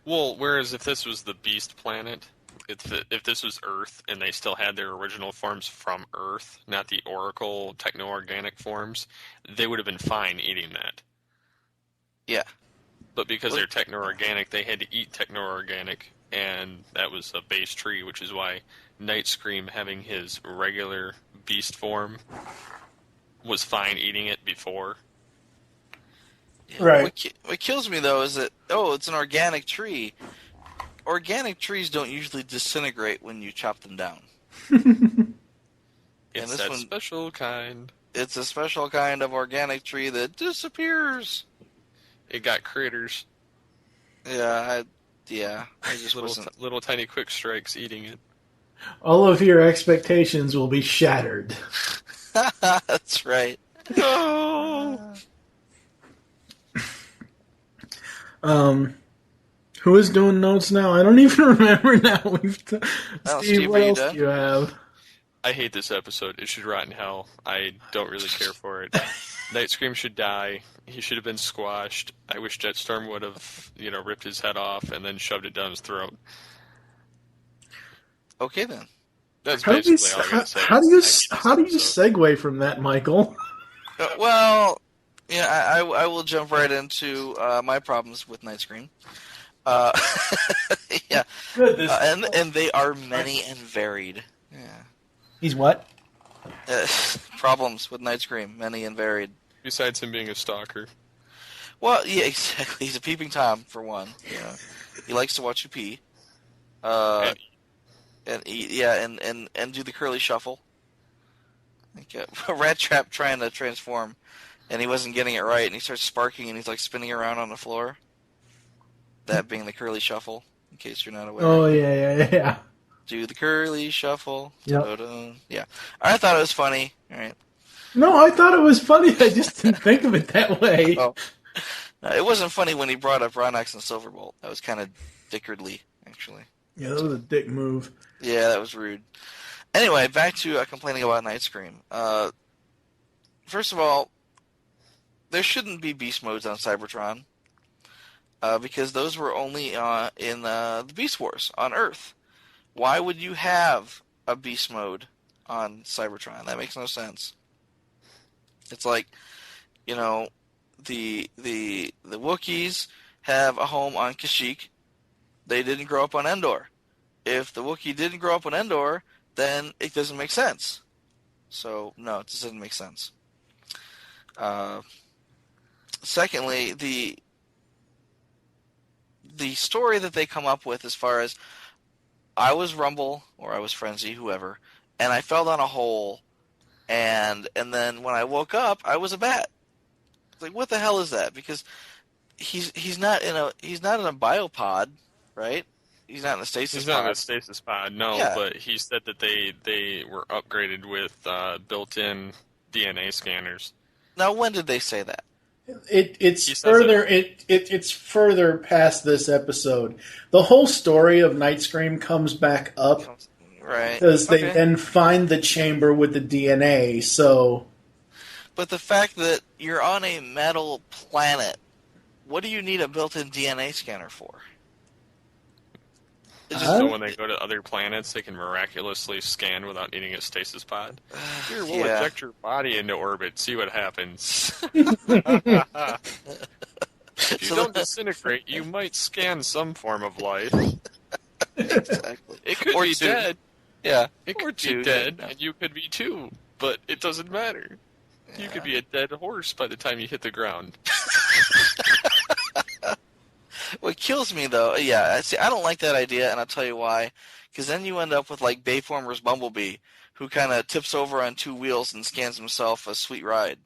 Well, whereas if this was the Beast planet, if this was Earth and they still had their original forms from Earth, not the Oracle techno-organic forms, they would have been fine eating that. Yeah. But because they're techno-organic, they had to eat techno-organic, and that was a base tree, which is why Nightscream, having his regular Beast form, was fine eating it before. Right. What kills me, though, is that, it's an organic tree. organic trees don't usually disintegrate when you chop them down. It's that special kind. It's a special kind of organic tree that disappears. It got critters. Yeah, I just little tiny quick strikes eating it. All of your expectations will be shattered. That's right. No. Who is doing notes now? I don't even remember now. Steve, what else done? do you have? I hate this episode. It should rot in hell. I don't really care for it. Nightscream should die. He should have been squashed. I wish Jetstorm would have, ripped his head off and then shoved it down his throat. Okay, then. That's basically all I gotta say. How do you segue from that, Michael? Well, yeah, I will jump right into my problems with Nightscream. Yeah, and they are many and varied. Yeah. He's what? Problems with Nightscream, many and varied. Besides him being a stalker. Well, yeah, exactly. He's a peeping Tom, for one. He likes to watch you pee. And eat, and do the curly shuffle. Like Rattrap trying to transform, and he wasn't getting it right, and he starts sparking, and he's like spinning around on the floor. That being the curly shuffle, in case you're not aware. Oh yeah. Do the curly shuffle. Yep. Yeah, I thought it was funny. All right. No, I thought it was funny. I just didn't think of it that way. Oh. No, it wasn't funny when he brought up Ronox and Silverbolt. That was kind of dickardly, actually. Yeah, that was a dick move. Yeah, that was rude. Anyway, back to complaining about Nightscream. First of all, there shouldn't be beast modes on Cybertron, because those were only in the Beast Wars on Earth. Why would you have a beast mode on Cybertron? That makes no sense. It's like, the Wookiees have a home on Kashyyyk. They didn't grow up on Endor. If the Wookiee didn't grow up on Endor, then it doesn't make sense. So, no, it just doesn't make sense. Secondly, the story that they come up with as far as I was Rumble, or I was Frenzy, whoever, and I fell down a hole, and then when I woke up, I was a bat. It's like, what the hell is that? Because he's not in a biopod, right? He's not in a stasis pod. He's not in a stasis pod, no, Yeah. But he said that they were upgraded with built-in DNA scanners. Now, when did they say that? It's further past this episode. The whole story of Nightscream comes back up, right? Because they then find the chamber with the DNA. So, but the fact that you're on a metal planet, what do you need a built-in DNA scanner for? So when they go to other planets, they can miraculously scan without needing a stasis pod. Here, we'll eject your body into orbit, see what happens. If you don't disintegrate, you might scan some form of life. Exactly. It could be dead. Yeah. It could be dead, and you could be too, but it doesn't matter. Yeah. You could be a dead horse by the time you hit the ground. What kills me, though, see, I don't like that idea, and I'll tell you why. Because then you end up with, like, Bayformer's Bumblebee, who kind of tips over on two wheels and scans himself a sweet ride.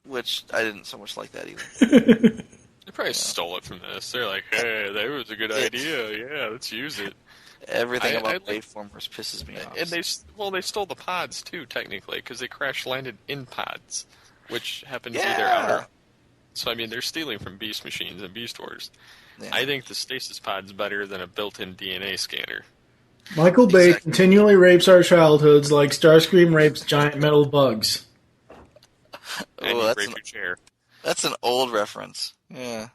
Which I didn't so much like that either. They probably stole it from this. They're like, hey, that was a good idea. Yeah, let's use it. Everything about Bayformers pisses me off. And they stole the pods, too, technically, because they crash-landed in pods, which happen to be their outer. So, I mean, they're stealing from Beast Machines and Beast Wars. Yeah. I think the stasis pod's better than a built-in DNA scanner. Michael Bay continually rapes our childhoods like Starscream rapes giant metal bugs. And you rape your chair. That's an old reference. Yeah.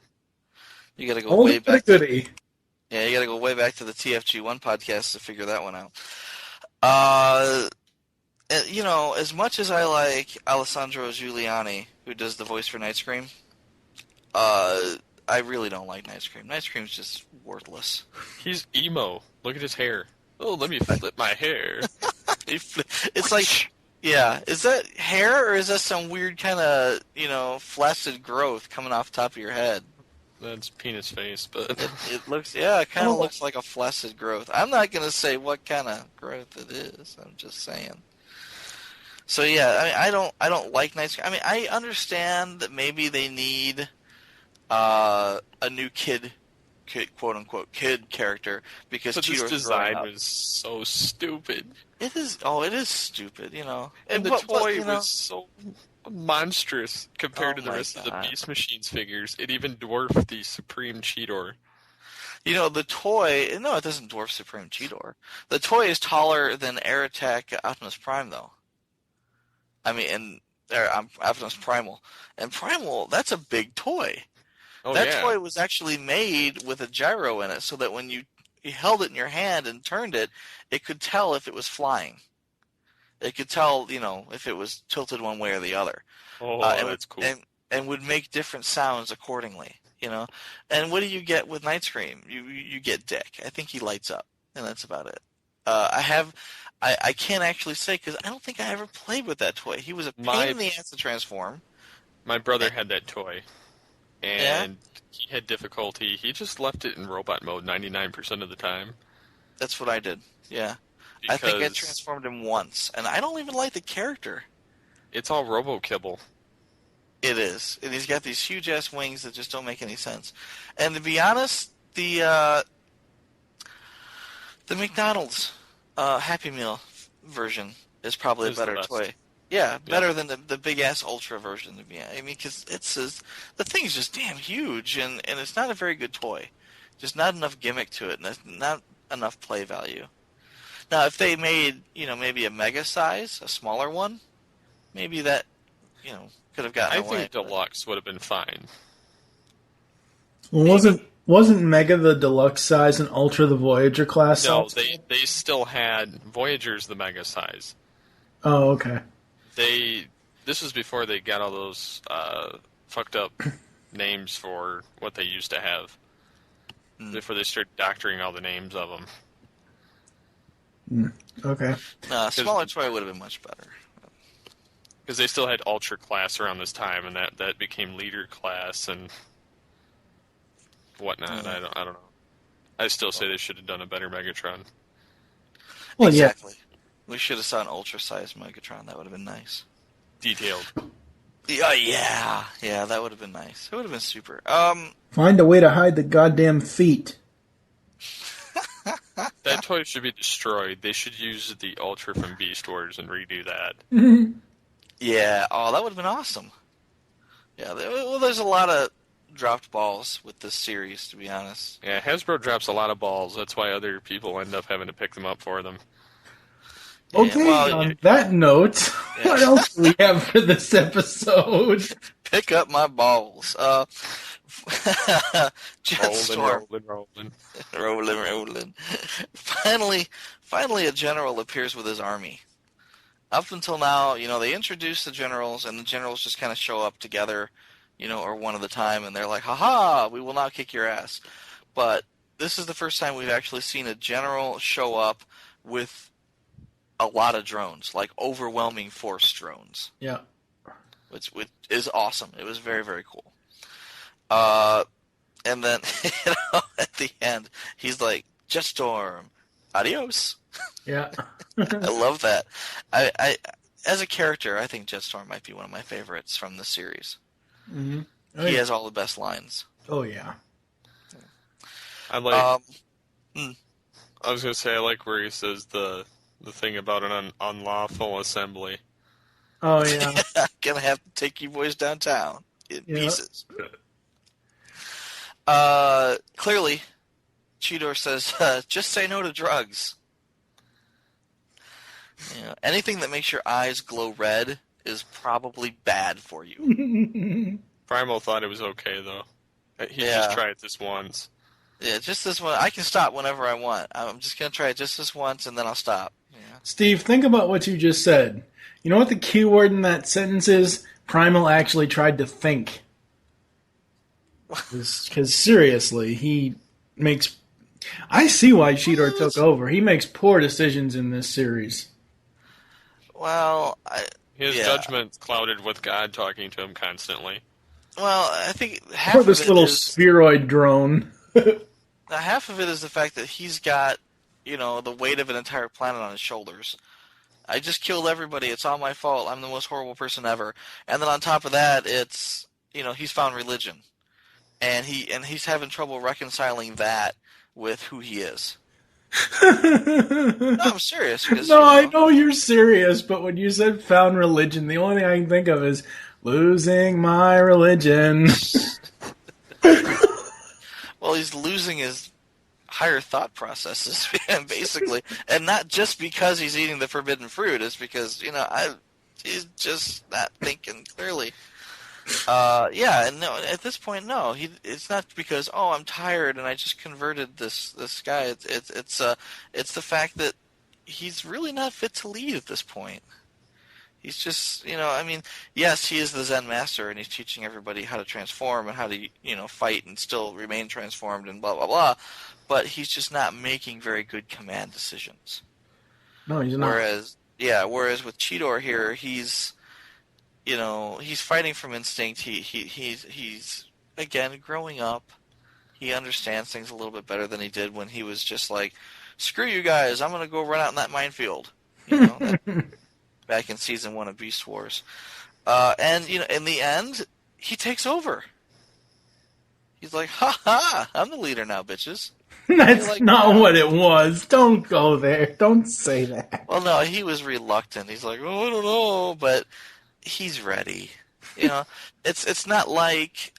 You gotta go old way back. Yeah, you gotta go way back to the TFG1 podcast to figure that one out. As much as I like Alessandro Giuliani, who does the voice for Nightscream, I really don't like Nightscream. Nightscream's just worthless. He's emo. Look at his hair. Oh, let me flip my hair. It's like, is that hair or is that some weird kind of, flaccid growth coming off the top of your head? That's penis face, but it looks, yeah, it kind of looks like a flaccid growth. I'm not gonna say what kind of growth it is. I'm just saying. So yeah, I mean, I don't like Nightscream. I mean, I understand that maybe they need a new kid, quote unquote kid character because but this Cheetor's design was so stupid. It is. Oh, it is stupid. You know, and the toy was so monstrous compared to the rest of the Beast Machines figures. It even dwarfed the Supreme Cheetor. You know, the toy... No, it doesn't dwarf Supreme Cheetor. The toy is taller than Air Attack Optimus Prime, though. I mean, Optimus Primal. And Primal, that's a big toy. Oh, that toy was actually made with a gyro in it, so that when you held it in your hand and turned it, it could tell if it was flying. It could tell, you know, if it was tilted one way or the other. Oh, that's cool. And would make different sounds accordingly, you know. And what do you get with Nightscream? You get Dick. I think he lights up, and that's about it. I can't actually say because I don't think I ever played with that toy. He was a pain in the ass to transform. My brother had that toy, and he had difficulty. He just left it in robot mode 99% of the time. That's what I did, yeah. I think I transformed him once, and I don't even like the character. It's all robo-kibble. It is. And he's got these huge-ass wings that just don't make any sense. And to be honest, the McDonald's Happy Meal version is probably a better toy. Yeah, better than the big-ass Ultra version. I mean, because the thing's just damn huge, and it's not a very good toy. Just not enough gimmick to it, and not enough play value. Now, if they made, you know, maybe a mega size, a smaller one, maybe that, you know, could have gotten away. I think Deluxe would have been fine. Well, wasn't Mega the Deluxe size and Ultra the Voyager class size? No, they still had Voyager's the mega size. Oh, okay. This was before they got all those fucked up names for what they used to have. Before they started doctoring all the names of them. Okay. Smaller toy would have been much better. Because they still had Ultra class around this time, and that became Leader class and whatnot. I don't know. I still say they should have done a better Megatron. Well, exactly. We should have saw an ultra-sized Megatron. That would have been nice. Detailed. Yeah, that would have been nice. It would have been super. Find a way to hide the goddamn feet. That toy should be destroyed. They should use the Ultra from Beast Wars and redo that. Yeah, that would have been awesome. Yeah, well, there's a lot of dropped balls with this series, to be honest. Yeah, Hasbro drops a lot of balls. That's why other people end up having to pick them up for them. Okay, on that note, what else do we have for this episode? Pick up my balls. Rolling. Finally, a general appears with his army. Up until now, you know, they introduce the generals, and the generals just kind of show up together, you know, or one at a time, and they're like, "Ha-ha, we will now kick your ass." But this is the first time we've actually seen a general show up with a lot of drones, like overwhelming force drones. Yeah. Which is awesome. It was very, very cool. And then, you know, at the end, he's like, "Jetstorm, adios." Yeah. I love that. I as a character, I think Jetstorm might be one of my favorites from the series. Mm-hmm. He has all the best lines. Oh, yeah. I like... I was going to say, I like where he says the thing about an unlawful assembly. Oh, yeah. Gonna have to take you boys downtown in pieces. Clearly, Cheetor says, just say no to drugs. You know, anything that makes your eyes glow red is probably bad for you. Primal thought it was okay, though. He just tried it this once. Yeah, just this one. I can stop whenever I want. I'm just going to try it just this once, and then I'll stop. Yeah. Steve, think about what you just said. You know what the key word in that sentence is? Primal actually tried to think. Because seriously, he makes... I see why Cheetor took over. He makes poor decisions in this series. Well, his judgment's clouded with God talking to him constantly. Well, I think half Or of this it little is spheroid drone. half of it is the fact that he's got, the weight of an entire planet on his shoulders. I just killed everybody. It's all my fault. I'm the most horrible person ever. And then on top of that, it's he's found religion, and he's having trouble reconciling that with who he is. No, I'm serious. No, I know you're serious, but when you said found religion, the only thing I can think of is losing my religion. Well, he's losing his higher thought processes, basically, and not just because he's eating the forbidden fruit. It's because he's just not thinking clearly. And no, at this point, no. It's not because I'm tired and I just converted this guy. It's the fact that he's really not fit to lead at this point. He's just, yes, he is the Zen master and he's teaching everybody how to transform and how to, fight and still remain transformed and blah, blah, blah. But he's just not making very good command decisions. No, he's not. Whereas with Cheetor here, he's fighting from instinct. He's again growing up. He understands things a little bit better than he did when he was just like, screw you guys, I'm going to go run out in that minefield. Back in season 1 of Beast Wars. And in the end, he takes over. He's like, ha ha, I'm the leader now, bitches. That's not what it was. Don't go there. Don't say that. Well, no, he was reluctant. He's like, I don't know, but he's ready. It's not like,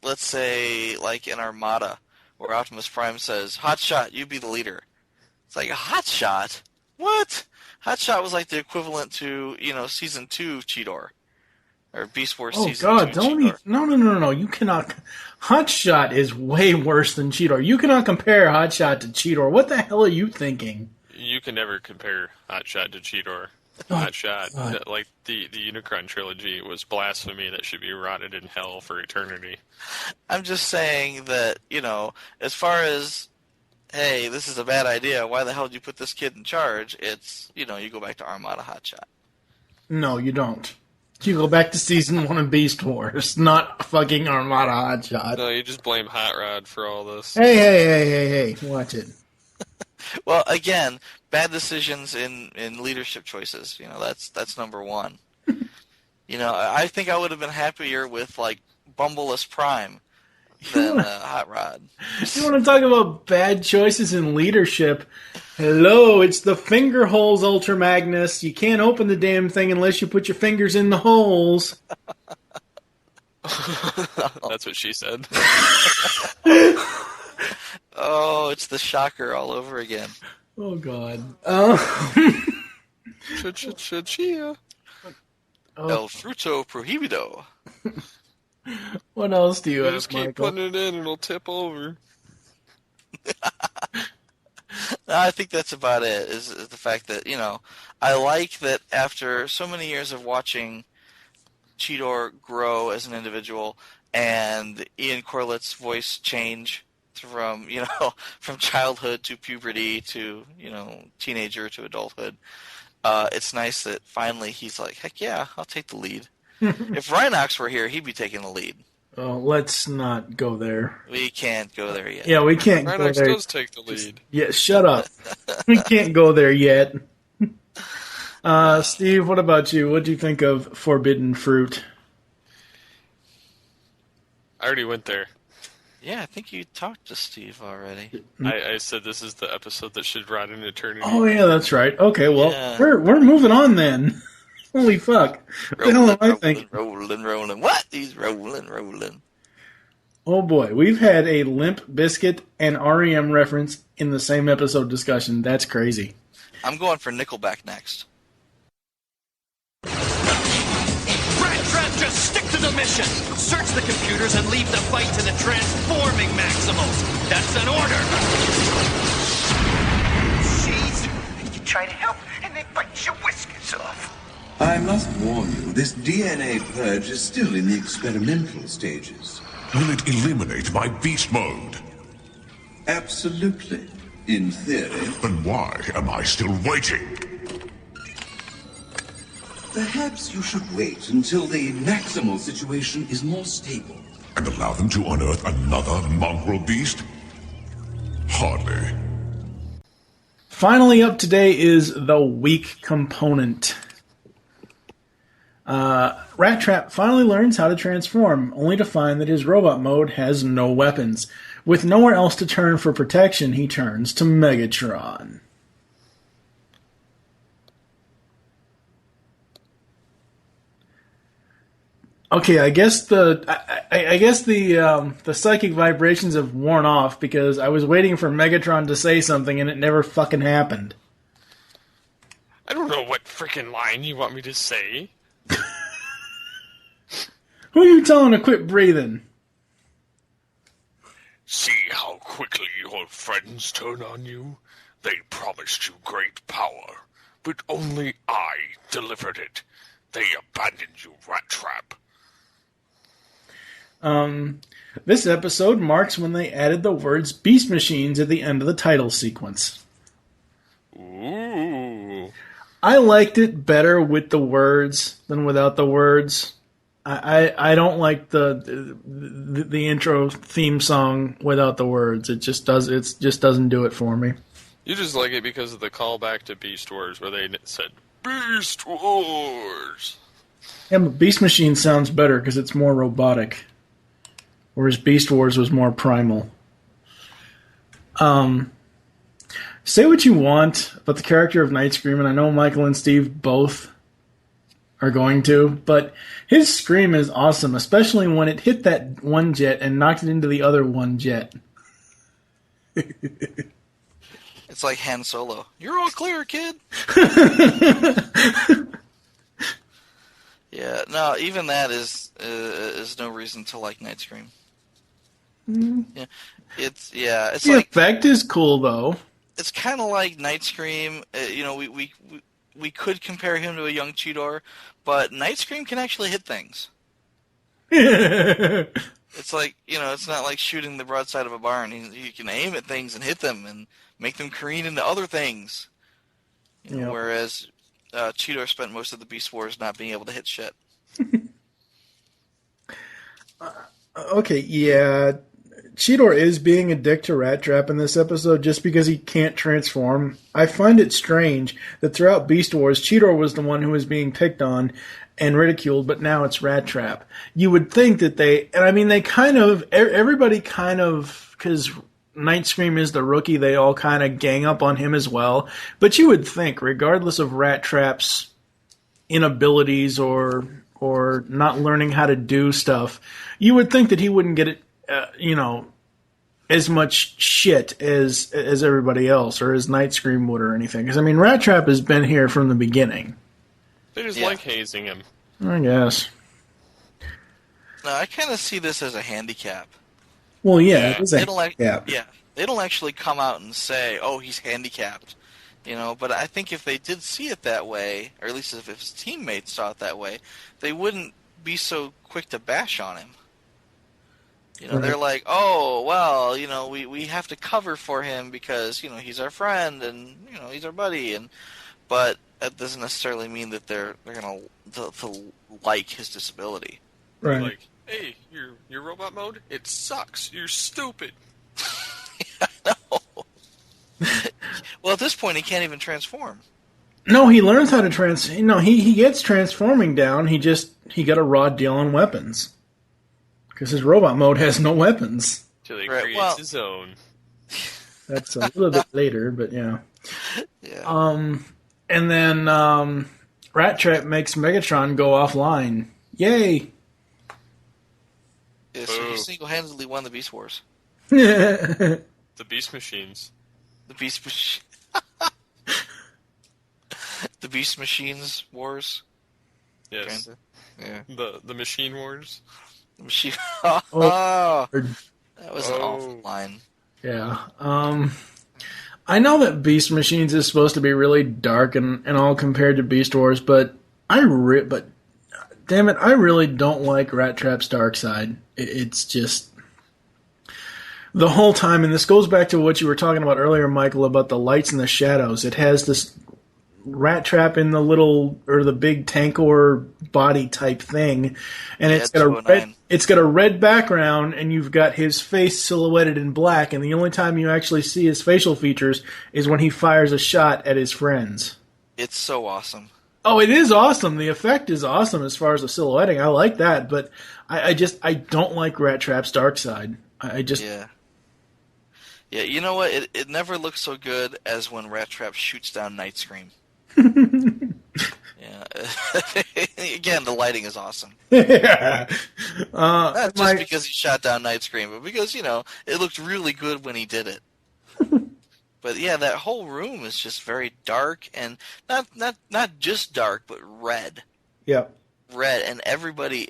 let's say, like in Armada, where Optimus Prime says, Hotshot, you be the leader. It's like, Hotshot? What? Hotshot was like the equivalent to, season 2 Cheetor. Or Beast Wars season 2 Cheetor. No. You cannot. Hotshot is way worse than Cheetor. You cannot compare Hotshot to Cheetor. What the hell are you thinking? You can never compare Hotshot to Cheetor. Hotshot, like the Unicron trilogy, was blasphemy that should be rotted in hell for eternity. I'm just saying that, as far as, hey, this is a bad idea, why the hell did you put this kid in charge? It's, you go back to Armada Hotshot. No, you don't. You go back to season 1 of Beast Wars, not fucking Armada Hotshot. No, you just blame Hot Rod for all this. Hey, watch it. Well, again, bad decisions in leadership choices. That's number one. I think I would have been happier with, like, Bumbleless Prime than Hot Rod. You want to talk about bad choices in leadership? Hello, it's the finger holes, Ultra Magnus. You can't open the damn thing unless you put your fingers in the holes. That's what she said. Oh, it's the shocker all over again. Oh, God. Chia. El fruto prohibido. What else do you have, just keep Michael? putting it in and it'll tip over. I think that's about it, is the fact that, I like that after so many years of watching Cheetor grow as an individual and Ian Corlett's voice change from, from childhood to puberty to, teenager to adulthood, it's nice that finally he's like, heck yeah, I'll take the lead. If Rhinox were here, he'd be taking the lead. Oh, let's not go there. We can't go there yet. Yeah, we can't go Rhinox there. does take the lead. Yeah, shut up. We can't go there yet. Steve, what about you? What do you think of Forbidden Fruit? I already went there. Yeah, I think you talked to Steve already. I said this is the episode that should rot in eternity. Oh, yeah, that's right. Okay, well, we're moving on then. Holy fuck. What the hell am I thinking? Rolling. What? He's rolling. Oh boy, we've had a Limp Bizkit and REM reference in the same episode discussion. That's crazy. I'm going for Nickelback next. Rattrap, just stick to the mission. Search the computers and leave the fight to the transforming Maximals. That's an order. Jeez, you try to help and they bite your whiskers off. I must warn you, this DNA purge is still in the experimental stages. Will it eliminate my beast mode? Absolutely. In theory. Then why am I still waiting? Perhaps you should wait until the Maximal situation is more stable. And allow them to unearth another mongrel beast? Hardly. Finally up today is the weak component. Rattrap finally learns how to transform, only to find that his robot mode has no weapons. With nowhere else to turn for protection, he turns to Megatron. Okay, I guess the psychic vibrations have worn off because I was waiting for Megatron to say something and it never fucking happened. I don't know what freaking line you want me to say. Who are you telling to quit breathing? See how quickly your friends turn on you? They promised you great power, but only I delivered it. They abandoned you, Rattrap. This episode marks when they added the words Beast Machines at the end of the title sequence. Ooh. I liked it better with the words than without the words. I don't like the intro theme song without the words. It just doesn't do it for me. You just like it because of the callback to Beast Wars where they said Beast Wars. Yeah, but Beast Machine sounds better because it's more robotic. Whereas Beast Wars was more primal. Say what you want about the character of Nightscream, and I know Michael and Steve both are going to, but his scream is awesome, especially when it hit that one jet and knocked it into the other one jet. It's like Han Solo. You're all clear, kid. Yeah, no, even that is no reason to like Nightscream. Yeah, it's The like effect is cool though. It's kind of like Nightscream. We could compare him to a young Cheetor, but Nightscream can actually hit things. It's like, it's not like shooting the broadside of a barn. You can aim at things and hit them and make them careen into other things. Whereas Cheetor spent most of the Beast Wars not being able to hit shit. Okay, yeah. Cheetor is being a dick to Rattrap in this episode just because he can't transform. I find it strange that throughout Beast Wars, Cheetor was the one who was being picked on and ridiculed, but now it's Rattrap. You would think that everybody kind of, because Nightscream is the rookie, they all kind of gang up on him as well. But you would think, regardless of Rattrap's inabilities or not learning how to do stuff, you would think that he wouldn't get it, as much shit as everybody else or as Nightscream would or anything. Because, Rattrap has been here from the beginning. They just like hazing him. I guess. No, I kind of see this as a handicap. Well, yeah, it is a handicap. They don't actually come out and say, oh, he's handicapped. But I think if they did see it that way, or at least if his teammates saw it that way, they wouldn't be so quick to bash on him. Right. They're like, oh, well, we have to cover for him because, he's our friend and, he's our buddy. But that doesn't necessarily mean that they're going to like his disability. Right. Like, hey, your robot mode, it sucks. You're stupid. I know. Well, at this point, he can't even transform. No, he learns how to he gets transforming down. He got a raw deal on weapons. Because his robot mode has no weapons. Till he creates his own. That's a little bit later, but yeah. Yeah. And then Rattrap makes Megatron go offline. Yay! Yeah, so he single-handedly won the Beast Wars. The Beast Machines. The Beast Machines Wars. Yes. Kinda. Yeah. The Machine Wars. Machine. Oh. That was an awful line. Yeah. I know that Beast Machines is supposed to be really dark and all compared to Beast Wars, but damn it, I really don't like Rattrap's dark side. It's just the whole time, and this goes back to what you were talking about earlier, Michael, about the lights and the shadows. It has this Rattrap in the little or the big Tankor body type thing, and it's got a red background, and you've got his face silhouetted in black, and the only time you actually see his facial features is when he fires a shot at his friends. It's so awesome. Oh, it is awesome. The effect is awesome as far as the silhouetting. I like that, but I don't like Rattrap's dark side. Yeah, you know what? It never looks so good as when Rattrap shoots down Nightscream. Yeah. Again, the lighting is awesome. Yeah. Not just because he shot down Nightscream, but because, it looked really good when he did it. But yeah, that whole room is just very dark, and not just dark, but red. Yep. Red, and everybody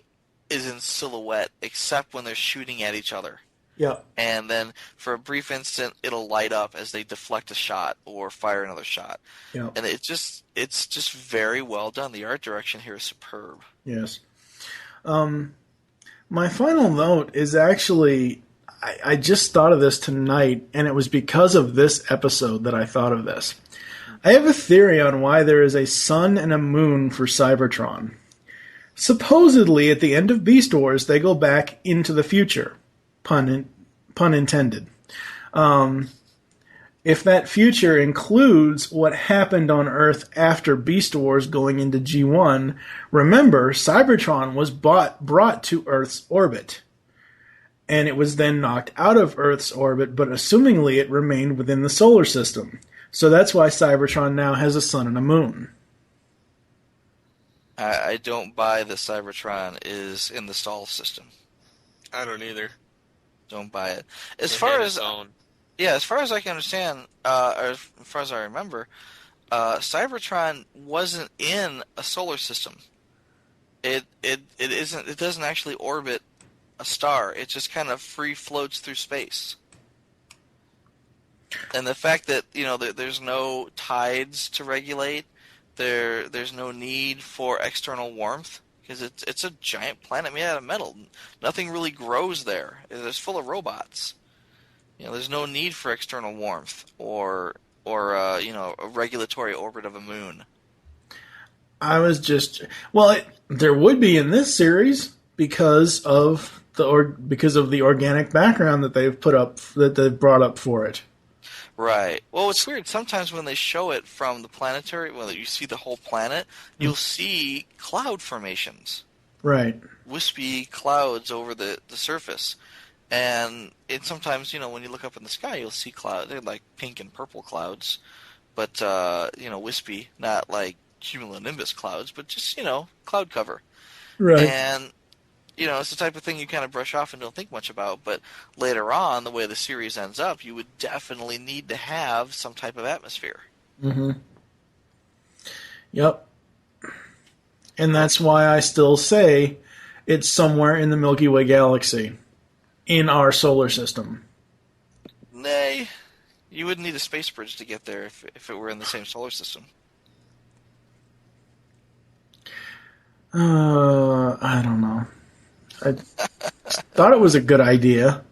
is in silhouette except when they're shooting at each other. Yeah. And then for a brief instant, it'll light up as they deflect a shot or fire another shot. Yeah. And it's just very well done. The art direction here is superb. Yes. My final note is actually, I just thought of this tonight, and it was because of this episode that I thought of this. I have a theory on why there is a sun and a moon for Cybertron. Supposedly, at the end of Beast Wars, they go back into the future. Pun intended. If that future includes what happened on Earth after Beast Wars going into G1, remember, Cybertron was brought to Earth's orbit. And it was then knocked out of Earth's orbit, but assumingly it remained within the solar system. So that's why Cybertron now has a sun and a moon. I don't buy that Cybertron is in the Sol system. I don't either. Don't buy it. As far as I can understand, or as far as I remember, Cybertron wasn't in a solar system. It isn't. It doesn't actually orbit a star. It just kind of free floats through space. And the fact that there's no tides to regulate, there's no need for external warmth. Because it's a giant planet made out of metal. Nothing really grows there. It's full of robots. There's no need for external warmth or a regulatory orbit of a moon. I was just there would be in this series because of the organic background that they've brought up for it. Right. Well, it's weird. Sometimes when they show it from the planetary, when you see the whole planet, you'll see cloud formations. Right. Wispy clouds over the surface. And sometimes, when you look up in the sky, you'll see clouds. They're like pink and purple clouds. But, wispy, not like cumulonimbus clouds, but just, cloud cover. Right. And it's the type of thing you kind of brush off and don't think much about, but later on, the way the series ends up, you would definitely need to have some type of atmosphere. Mm-hmm. Yep. And that's why I still say it's somewhere in the Milky Way galaxy, in our solar system. Nay, you wouldn't need a space bridge to get there if it were in the same solar system. I don't know. I thought it was a good idea.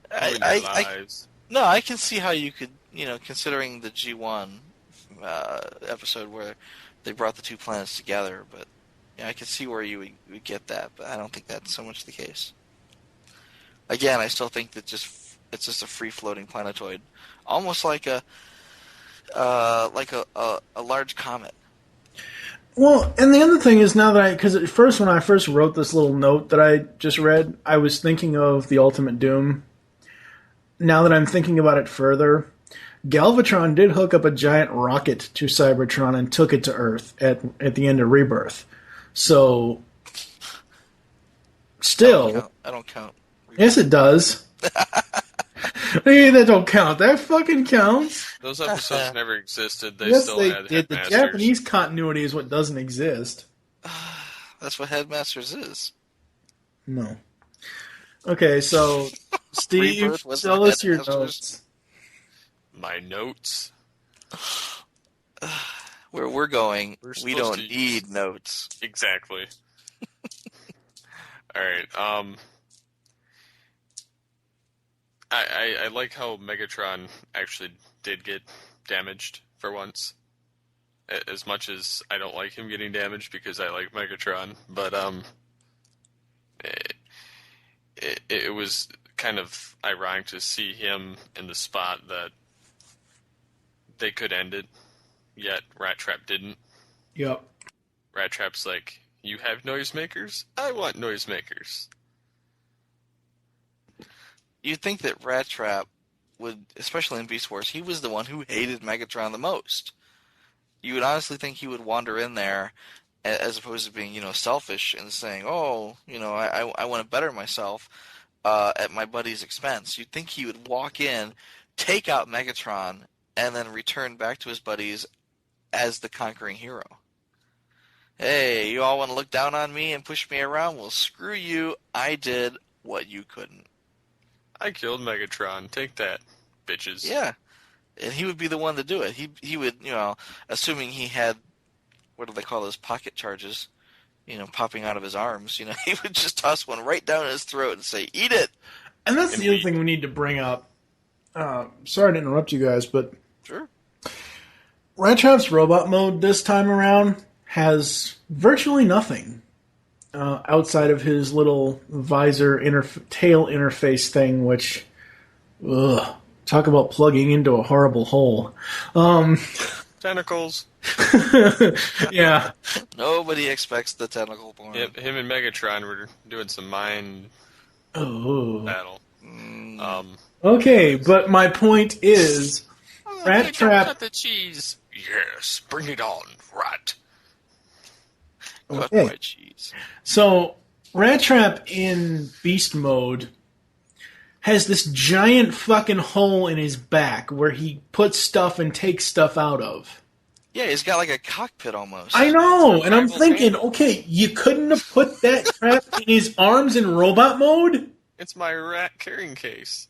I can see how you could, considering the G1 episode where they brought the two planets together, but I can see where you would get that, but I don't think that's so much the case. Again, I still think that it's just a free-floating planetoid, almost like a large comet. Well, and the other thing is now that because at first when I first wrote this little note that I just read, I was thinking of the Ultimate Doom. Now that I'm thinking about it further, Galvatron did hook up a giant rocket to Cybertron and took it to Earth at the end of Rebirth. So, still, I don't count. Yes, it does. Hey, that don't count. That fucking counts. Those episodes never existed. They yes, still they had did. The Headmasters. Japanese continuity is what doesn't exist. That's what Headmasters is. No. Okay, so Steve, tell us your notes. My notes. Where we're going, we don't need notes. Exactly. All right. I like how Megatron actually did get damaged for once. as much as I don't like him getting damaged because I like Megatron, but it was kind of ironic to see him in the spot that they could end it, yet Rattrap didn't. Yep. Rattrap's like, you have noisemakers? I want noisemakers. You'd think that Rattrap would, especially in Beast Wars, he was the one who hated Megatron the most. You would honestly think he would wander in there, as opposed to being, selfish and saying, oh, I want to better myself at my buddy's expense. You'd think he would walk in, take out Megatron, and then return back to his buddies as the conquering hero. Hey, you all want to look down on me and push me around? Well, screw you. I did what you couldn't. I killed Megatron. Take that, bitches. Yeah. And he would be the one to do it. He would, assuming he had, what do they call those, pocket charges, popping out of his arms, he would just toss one right down his throat and say, eat it! And that's the other thing we need to bring up. Sorry to interrupt you guys, but sure. Rattrap's robot mode this time around has virtually nothing outside of his little visor tail interface thing, which, talk about plugging into a horrible hole. Tentacles. Yeah. Nobody expects the tentacle porn. Yep, him and Megatron were doing some mind battle. Okay, but my point is, Rattrap. Cut the cheese. Yes, bring it on, Rat. Okay. My cheese. So, Rattrap in Beast mode has this giant fucking hole in his back where he puts stuff and takes stuff out of. Yeah, he's got like a cockpit almost. I know, and I'm thinking, okay, you couldn't have put that crap in his arms in robot mode? It's my rat carrying case.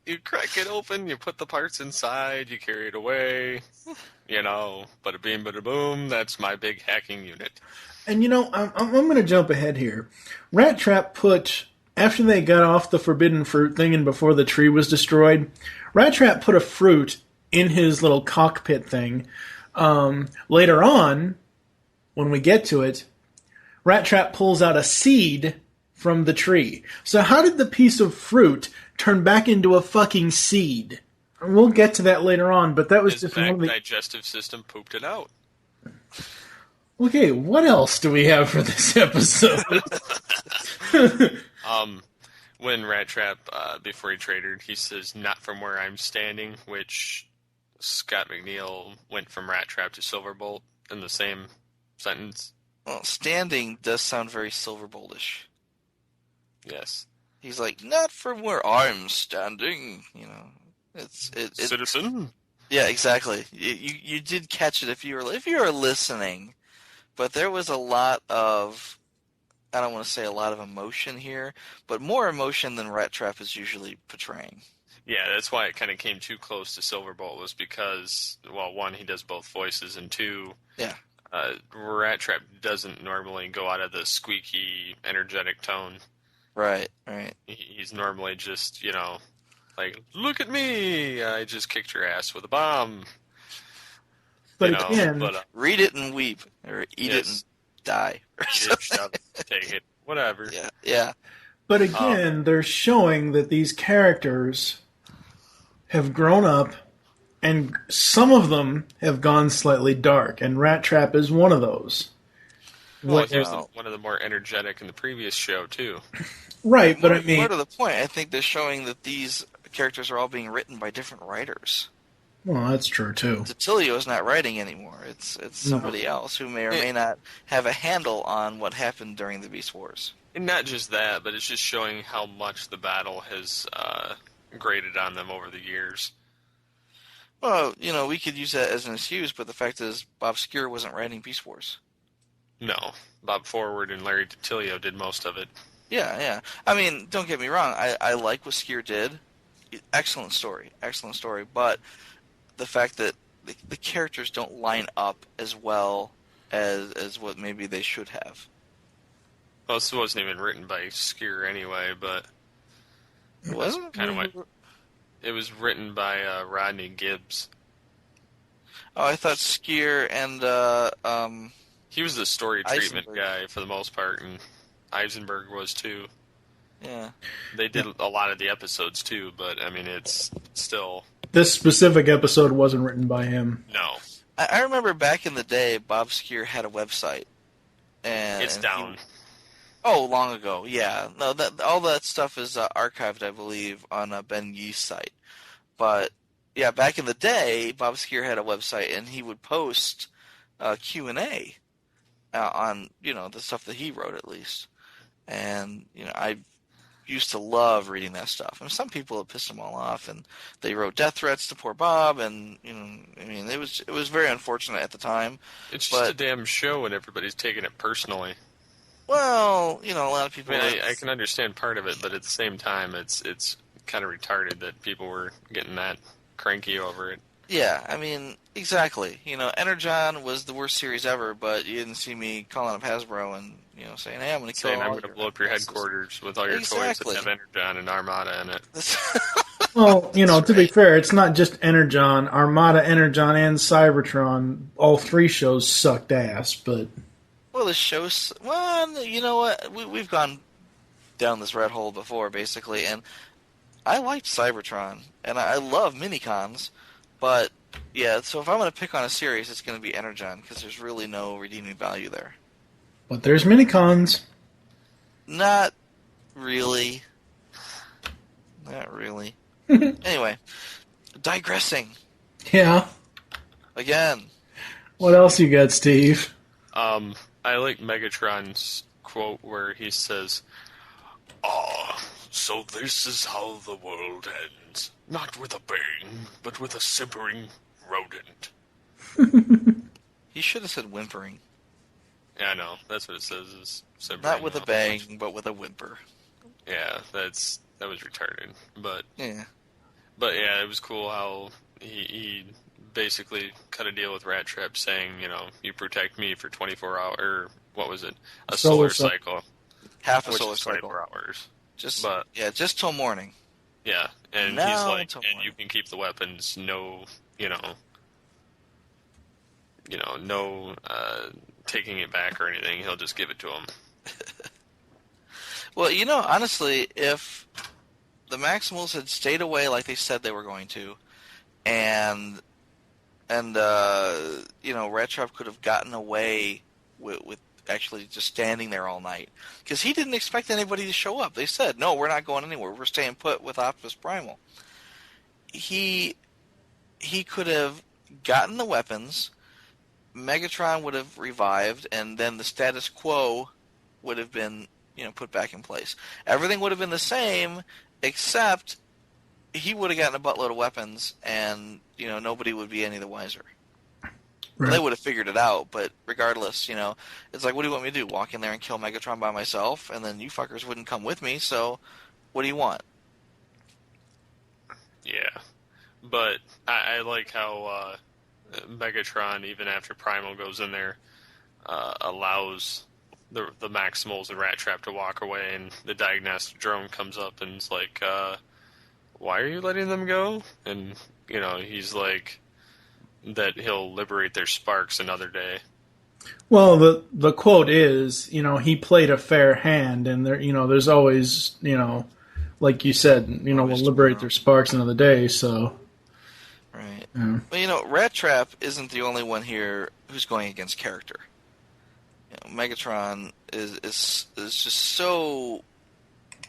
You crack it open, you put the parts inside, you carry it away. Bada beam, bada boom, that's my big hacking unit. And I'm going to jump ahead here. Rattrap put, after they got off the forbidden fruit thing and before the tree was destroyed, Rattrap put a fruit in his little cockpit thing. Later on, when we get to it, Rattrap pulls out a seed from the tree. So how did the piece of fruit turn back into a fucking seed? We'll get to that later on, but that was His just back one of the... digestive system pooped it out. Okay, what else do we have for this episode? When Rattrap, before he traded, he says, not from where I'm standing, which Scott McNeil went from Rattrap to Silverbolt in the same sentence. Well, standing does sound very Silverboltish. Yes. He's like, not from where I'm standing, It's Citizen? Yeah, exactly. You did catch it if you were listening, but there was a lot of, I don't want to say a lot of emotion here, but more emotion than Rattrap is usually portraying. Yeah, that's why it kind of came too close to Silverbolt, was because, well, one, he does both voices, and two, Rattrap doesn't normally go out of the squeaky, energetic tone. Right. He's normally just, like, look at me! I just kicked your ass with a bomb. But again... read it and weep, or eat it and die. Eat it, shove it, take it, whatever. Yeah. But again, they're showing that these characters have grown up, and some of them have gone slightly dark, and Rattrap is one of those. Well, he was one of the more energetic in the previous show, too. Right, but I mean... More to the point, I think they're showing that these characters are all being written by different writers. Well, that's true, too. Titilio's not writing anymore. It's somebody else who may or may not have a handle on what happened during the Beast Wars. And not just that, but it's just showing how much the battle has graded on them over the years. Well, we could use that as an excuse, but the fact is Bob Skir wasn't writing Beast Wars. No. Bob Forward and Larry Titilio did most of it. Yeah. I mean, don't get me wrong. I like what Skir did. Excellent story. But the fact that the characters don't line up as well as what maybe they should have. Well, this wasn't even written by Skir anyway, but... It wasn't? Kind of it was written by Rodney Gibbs. Oh, I thought Skier and he was the story treatment Eisenberg. guy for the most part, and Eisenberg was too. Yeah. They did a lot of the episodes too, but I mean, it's still This specific episode wasn't written by him. no. I remember back in the day, Bob Skier had a website. It's down. Long ago, yeah. No, all that stuff is archived, I believe, on Ben Yee's site. But yeah, back in the day, Bob Skier had a website, and he would post Q&A on the stuff that he wrote, at least. And I used to love reading that stuff. And some people it pissed them all off, and they wrote death threats to poor Bob, and it was very unfortunate at the time. It's just a damn show, and everybody's taking it personally. Well, a lot of people. I mean, I can understand part of it, but at the same time, it's kind of retarded that people were getting that cranky over it. Yeah, I mean, exactly. Energon was the worst series ever, but you didn't see me calling up Hasbro and saying, "Hey, I'm going to kill." I'm going to blow up your headquarters with all your toys that have Energon and Armada in it. Well, to be fair, it's not just Energon, Armada, Energon, and Cybertron. All three shows sucked ass, but. Well, the shows. Well, you know what? We've gone down this rat hole before, basically, and I liked Cybertron, and I love minicons, but yeah. So if I'm going to pick on a series, it's going to be Energon because there's really no redeeming value there. But there's minicons. Not really. Not really. Anyway, digressing. Yeah. Again. What else you got, Steve? I like Megatron's quote where he says, so this is how the world ends. Not with a bang, but with a simpering rodent. He should have said whimpering. Yeah, I know. That's what it says. Is simpering. Not with a bang, but with a whimper. Yeah, that was retarded. But yeah, it was cool how he basically cut a deal with Rattrap saying, you protect me for 24 hours, or what was it? A solar cycle. Half a solar cycle. 24 hours. Just till morning. Yeah, and he's like, and you can keep the weapons, no taking it back or anything. He'll just give it to him. Well, honestly, if the Maximals had stayed away like they said they were going to, and Rattrap could have gotten away with actually just standing there all night, because he didn't expect anybody to show up. They said, "No, we're not going anywhere. We're staying put with Optimus Primal." He could have gotten the weapons. Megatron would have revived, and then the status quo would have been, put back in place. Everything would have been the same, except he would have gotten a buttload of weapons, and nobody would be any the wiser. Right. They would have figured it out, but regardless, it's like, what do you want me to do? Walk in there and kill Megatron by myself, and then you fuckers wouldn't come with me. So, what do you want? Yeah, but I like how Megatron, even after Primal goes in there, allows the Maximals and Rattrap to walk away, and the diagnostic drone comes up and is like, why are you letting them go? And, he's like, that he'll liberate their sparks another day. Well, the quote is, he played a fair hand, and there's always, like you said, we'll liberate their sparks another day, so. Right. Yeah. Well, Rattrap isn't the only one here who's going against character. Megatron is just so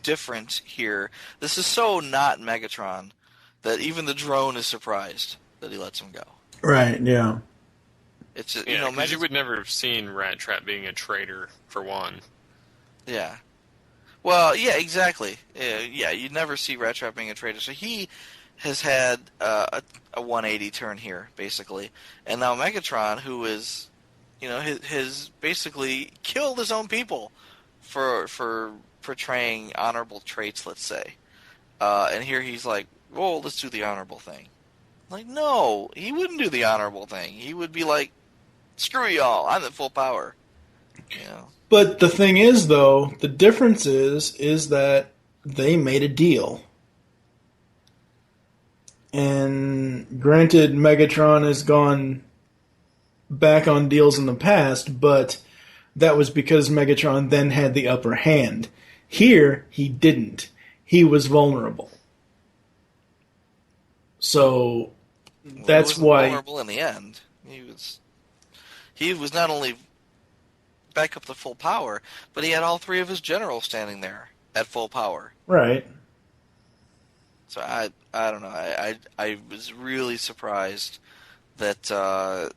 different here. This is so not Megatron that even the drone is surprised that he lets him go. Right, yeah. It's just, because you would never have seen Rattrap being a traitor, for one. Yeah. Well, yeah, exactly. Yeah, you'd never see Rattrap being a traitor. So he has had a 180 turn here, basically. And now Megatron, who is, has basically killed his own people for portraying honorable traits, let's say. And here he's like, well, let's do the honorable thing. Like, no, he wouldn't do the honorable thing. He would be like, screw y'all, I'm at full power. But the thing is, though, the difference is that they made a deal. And granted, Megatron has gone back on deals in the past, but that was because Megatron then had the upper hand. Here, he didn't. He was vulnerable. So that's he wasn't why vulnerable in the end. He was not only back up to full power, but he had all three of his generals standing there at full power. right. So I don't know. I was really surprised that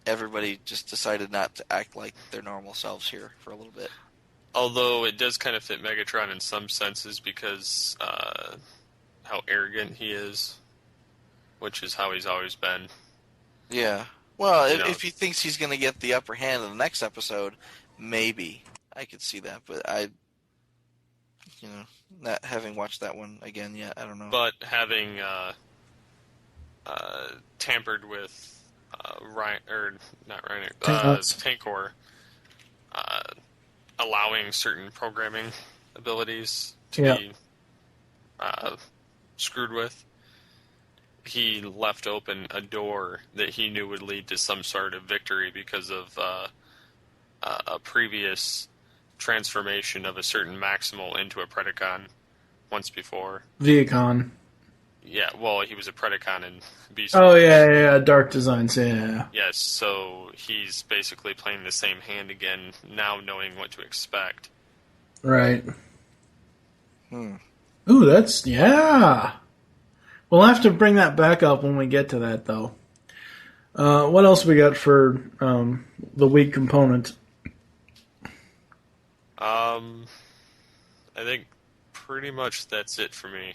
everybody just decided not to act like their normal selves here for a little bit. Although it does kind of fit Megatron in some senses because how arrogant he is, which is how he's always been. Yeah. Well, if he thinks he's going to get the upper hand in the next episode, maybe I could see that. But not having watched that one again yet, I don't know. But having tampered with Tankor, allowing certain programming abilities to be screwed with, he left open a door that he knew would lead to some sort of victory because of a previous transformation of a certain Maximal into a Predacon once before. Viacon. Yeah, well, he was a Predacon in Beast Oh, Wars. yeah, Dark Designs, yeah. Yes, so he's basically playing the same hand again, now knowing what to expect. Right. Ooh, yeah. We'll have to bring that back up when we get to that, though. What else we got for the weak component? I think pretty much that's it for me.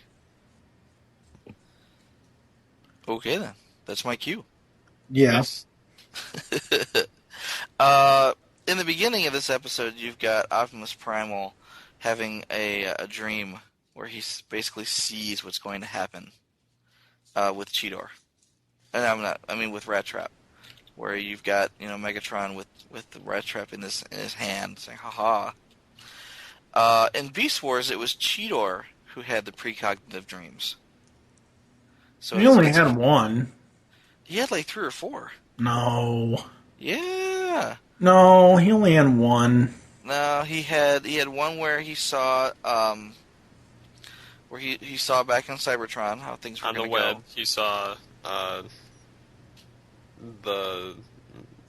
Okay, then. That's my cue. Yeah. Yes. In the beginning of this episode, you've got Optimus Primal having a dream where he basically sees what's going to happen with Cheetor. And with Rattrap, where you've got Megatron with the Rattrap in his hand saying "ha ha." In Beast Wars, it was Cheetor who had the precognitive dreams. So he only had one. He had like 3 or 4. No. Yeah. No, he only had one. No, he had one where he saw where he saw back on Cybertron how things were going to go. On the web, he saw the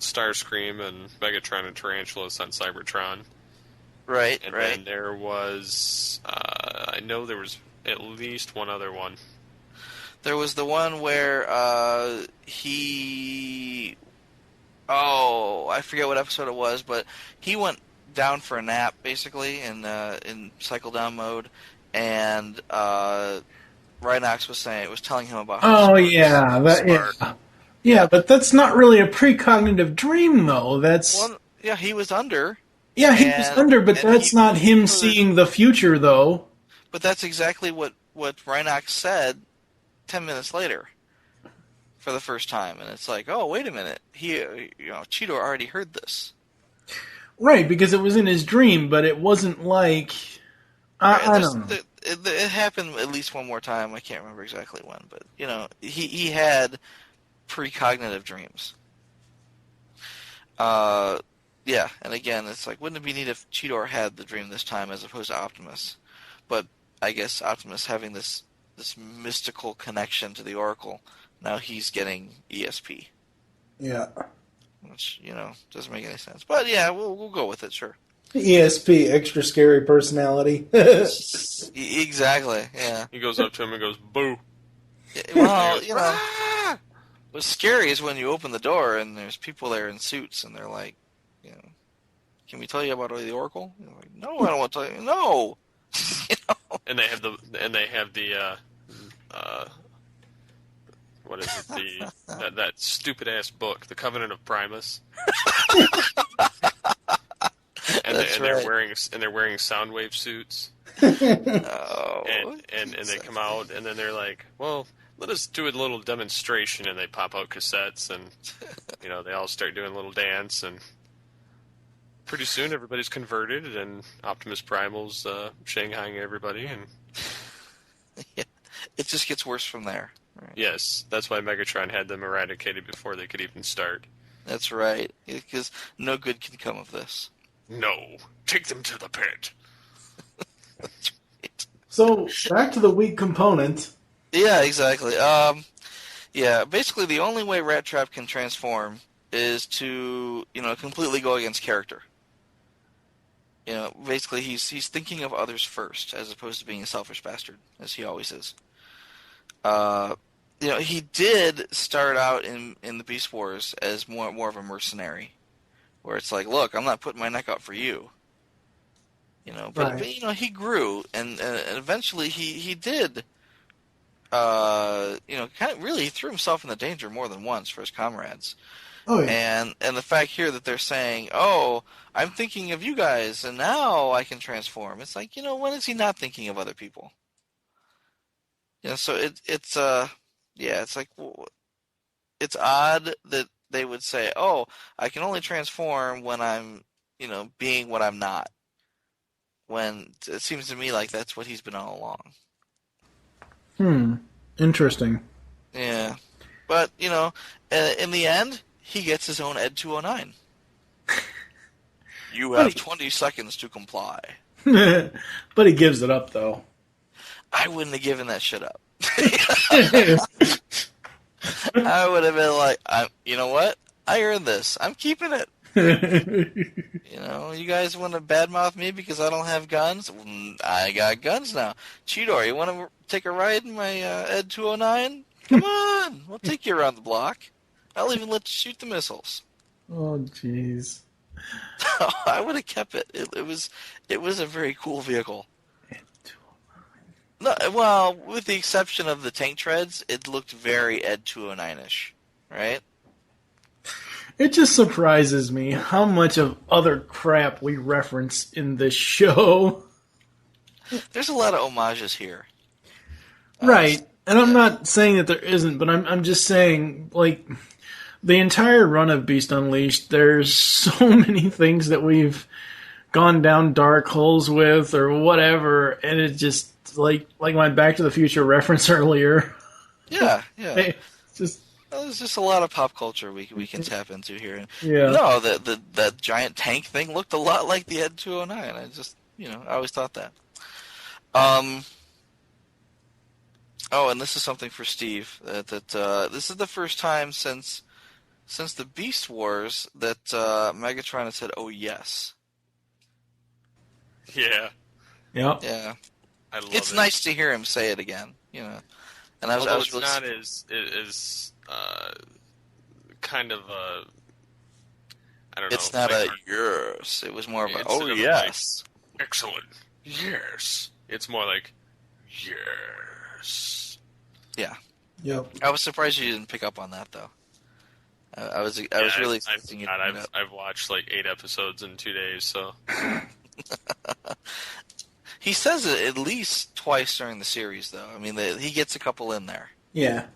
Starscream and Megatron and Tarantulas on Cybertron. Right, and right. then there was, I know there was at least one other one. There was the one where I forget what episode it was, but he went down for a nap, basically, in cycle down mode, and Rhinox was telling him about how Yeah, but that's not really a precognitive dream, though. He was under. Yeah, he was under, but that's not him seeing the future, though. But that's exactly what Rhinox said 10 minutes later for the first time. And it's like, oh, wait a minute. Cheetor already heard this. Right, because it was in his dream, but it wasn't like... I don't know. It happened at least one more time. I can't remember exactly when, but, he had precognitive dreams. Yeah, and again, it's like, wouldn't it be neat if Cheetor had the dream this time as opposed to Optimus? But I guess Optimus having this mystical connection to the Oracle, now he's getting ESP. Yeah. Which, doesn't make any sense. But yeah, we'll go with it, sure. ESP, extra scary personality. Exactly, yeah. He goes up to him and goes, boo. Well, what's scary is when you open the door and there's people there in suits and they're like, can we tell you about the Oracle? You're like, no, I don't want to tell you. No. And they have the what is it? That stupid ass book, The Covenant of Primus. and they're wearing Soundwave suits. Oh. And they come out and then they're like, well, let us do a little demonstration, and they pop out cassettes and they all start doing a little dance, and pretty soon everybody's converted and Optimus Primal's shanghaiing everybody, and yeah, it just gets worse from there. Right. Yes, that's why Megatron had them eradicated before they could even start. That's right, because no good can come of this. No, take them to the pit. That's right. So, back to the weak component. Yeah, exactly. Yeah, basically the only way Rattrap can transform is to, completely go against character. Basically he's thinking of others first, as opposed to being a selfish bastard, as he always is. He did start out in the Beast Wars as more of a mercenary, where it's like, look, I'm not putting my neck out for you. But he grew, and eventually he did. Kind of really threw himself in the danger more than once for his comrades. Oh, yeah. And the fact here that they're saying, "Oh, I'm thinking of you guys, and now I can transform." It's like, when is he not thinking of other people? So it's like, it's odd that they would say, "Oh, I can only transform when I'm, being what I'm not." When it seems to me like that's what he's been all along. Interesting. Yeah. But, in the end, he gets his own Ed 209. You have 20 seconds to comply. But he gives it up, though. I wouldn't have given that shit up. I would have been like, you know what? I earned this. I'm keeping it. You guys want to badmouth me because I don't have guns? I got guns now. Cheetor, you want to take a ride in my Ed 209? Come on, we'll take you around the block. I'll even let you shoot the missiles. Oh, jeez. I would have kept it. It was a very cool vehicle. Ed 209. No, well, with the exception of the tank treads, it looked very Ed 209-ish, right? It just surprises me how much of other crap we reference in this show. There's a lot of homages here. Right. And I'm not saying that there isn't, but I'm just saying, like, the entire run of Beast Unleashed, there's so many things that we've gone down dark holes with or whatever, and it just, like my Back to the Future reference earlier. Yeah. It's just... There's just a lot of pop culture we can tap into here. Yeah. No, that giant tank thing looked a lot like the Ed 209. I just, I always thought that. Oh, and this is something for Steve. That this is the first time since the Beast Wars that Megatron has said, "Oh yes." Yeah. Yep. Yeah. I love it's it. nice to hear him say it again. And I was it's really not as kind of a, I don't know. It's not a yes. It was more of a, oh yes. Like, excellent. Yes. It's more like, yes. Yeah. Yep. I was surprised you didn't pick up on that, though. I was really expecting I've watched like 8 episodes in 2 days, so. He says it at least twice during the series, though. I mean, he gets a couple in there. Yeah.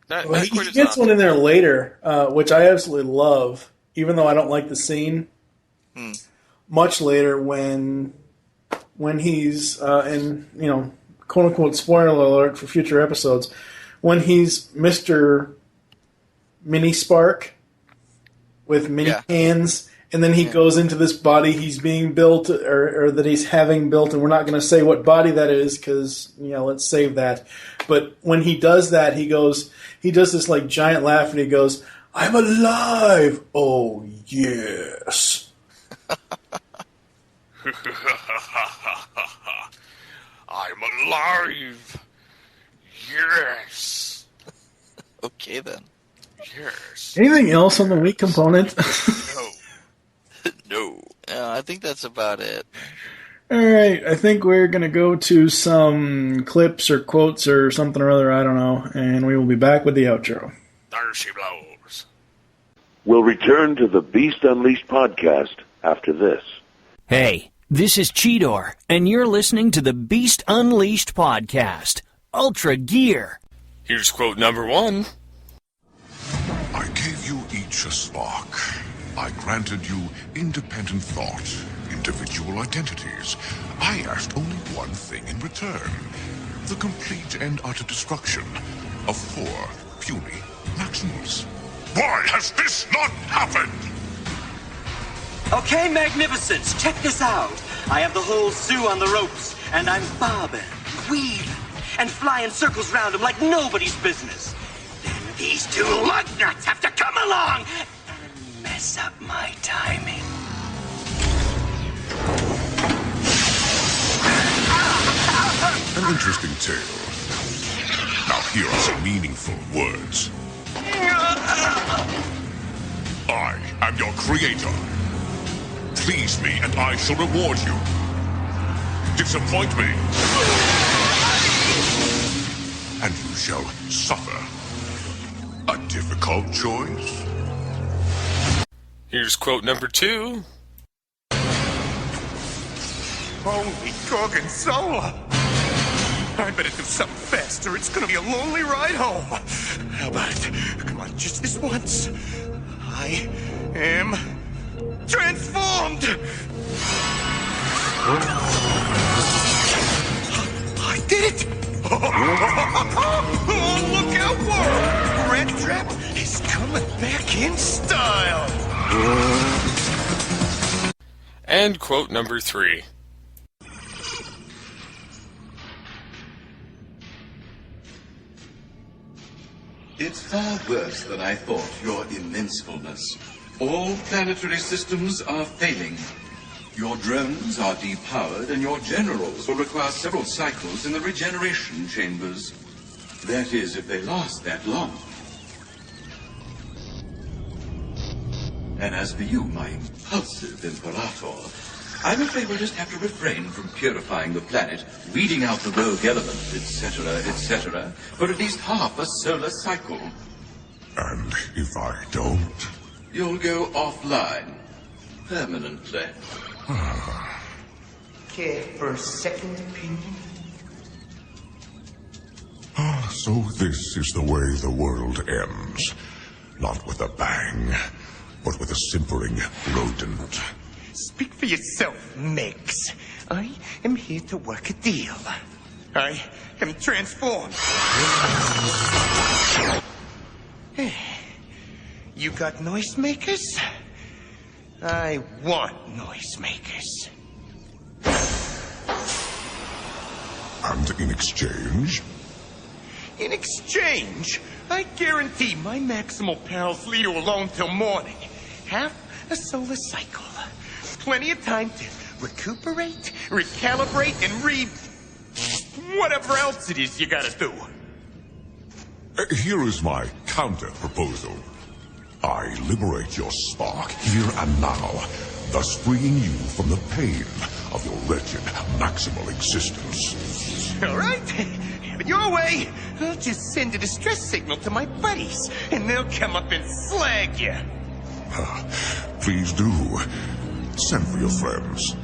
He gets one in there later, which I absolutely love, even though I don't like the scene. Much later when he's in, quote unquote spoiler alert for future episodes, when he's Mr. Mini Spark with mini hands, and then he goes into this body he's being built or that he's having built, and we're not going to say what body that is because let's save that. But when he does that, he does this like giant laugh, and he goes, "I'm alive! Oh yes." I'm alive. Yes. Okay then. Yes. Anything else on the weak component? No. I think that's about it. Alright, I think we're going to go to some clips or quotes or something or other, I don't know, and we will be back with the outro. There she blows. We'll return to the Beast Unleashed podcast after this. Hey, this is Cheetor, and you're listening to the Beast Unleashed podcast. Ultra Gear. Here's quote number 1. I gave you each a spark. I granted you independent thought, individual identities. I asked only one thing in return. The complete and utter destruction of 4 puny Maximals. Why has this not happened? Okay, Magnificence, check this out. I have the whole zoo on the ropes, and I'm bobbing, weaving, and flying circles round him like nobody's business. Then these two lugnuts have to come along and mess up my timing. An interesting tale. Now here are some meaningful words. I am your creator. Please me, and I shall reward you. Disappoint me, and you shall suffer. A difficult choice? Here's quote number 2. Holy Gorgonzola! I better do something faster. It's gonna be a lonely ride home. How about it? Come on, just this once. I am transformed! I did it! Oh, look out, world! Rattrap is coming back in style! And quote number 3. It's far worse than I thought, your immensefulness. All planetary systems are failing. Your drones are depowered, and your generals will require several cycles in the regeneration chambers. That is, if they last that long. And as for you, my impulsive Imperator, I'm afraid we'll just have to refrain from purifying the planet, weeding out the rogue element, etc., for at least half a solar cycle. And if I don't? You'll go offline. Permanently. Care for a second opinion? So this is the way the world ends. Not with a bang, but with a simpering rodent. Speak for yourself, Megs. I am here to work a deal. I am transformed. You got noisemakers? I want noisemakers. And in exchange? In exchange, I guarantee my Maximal pals leave you alone till morning. Half a solar cycle. Plenty of time to recuperate, recalibrate, and whatever else it is you gotta do. Here is my counter-proposal. I liberate your spark here and now, thus freeing you from the pain of your wretched Maximal existence. All right, have it your way. I'll just send a distress signal to my buddies, and they'll come up and slag you. Please do. Send for your friends.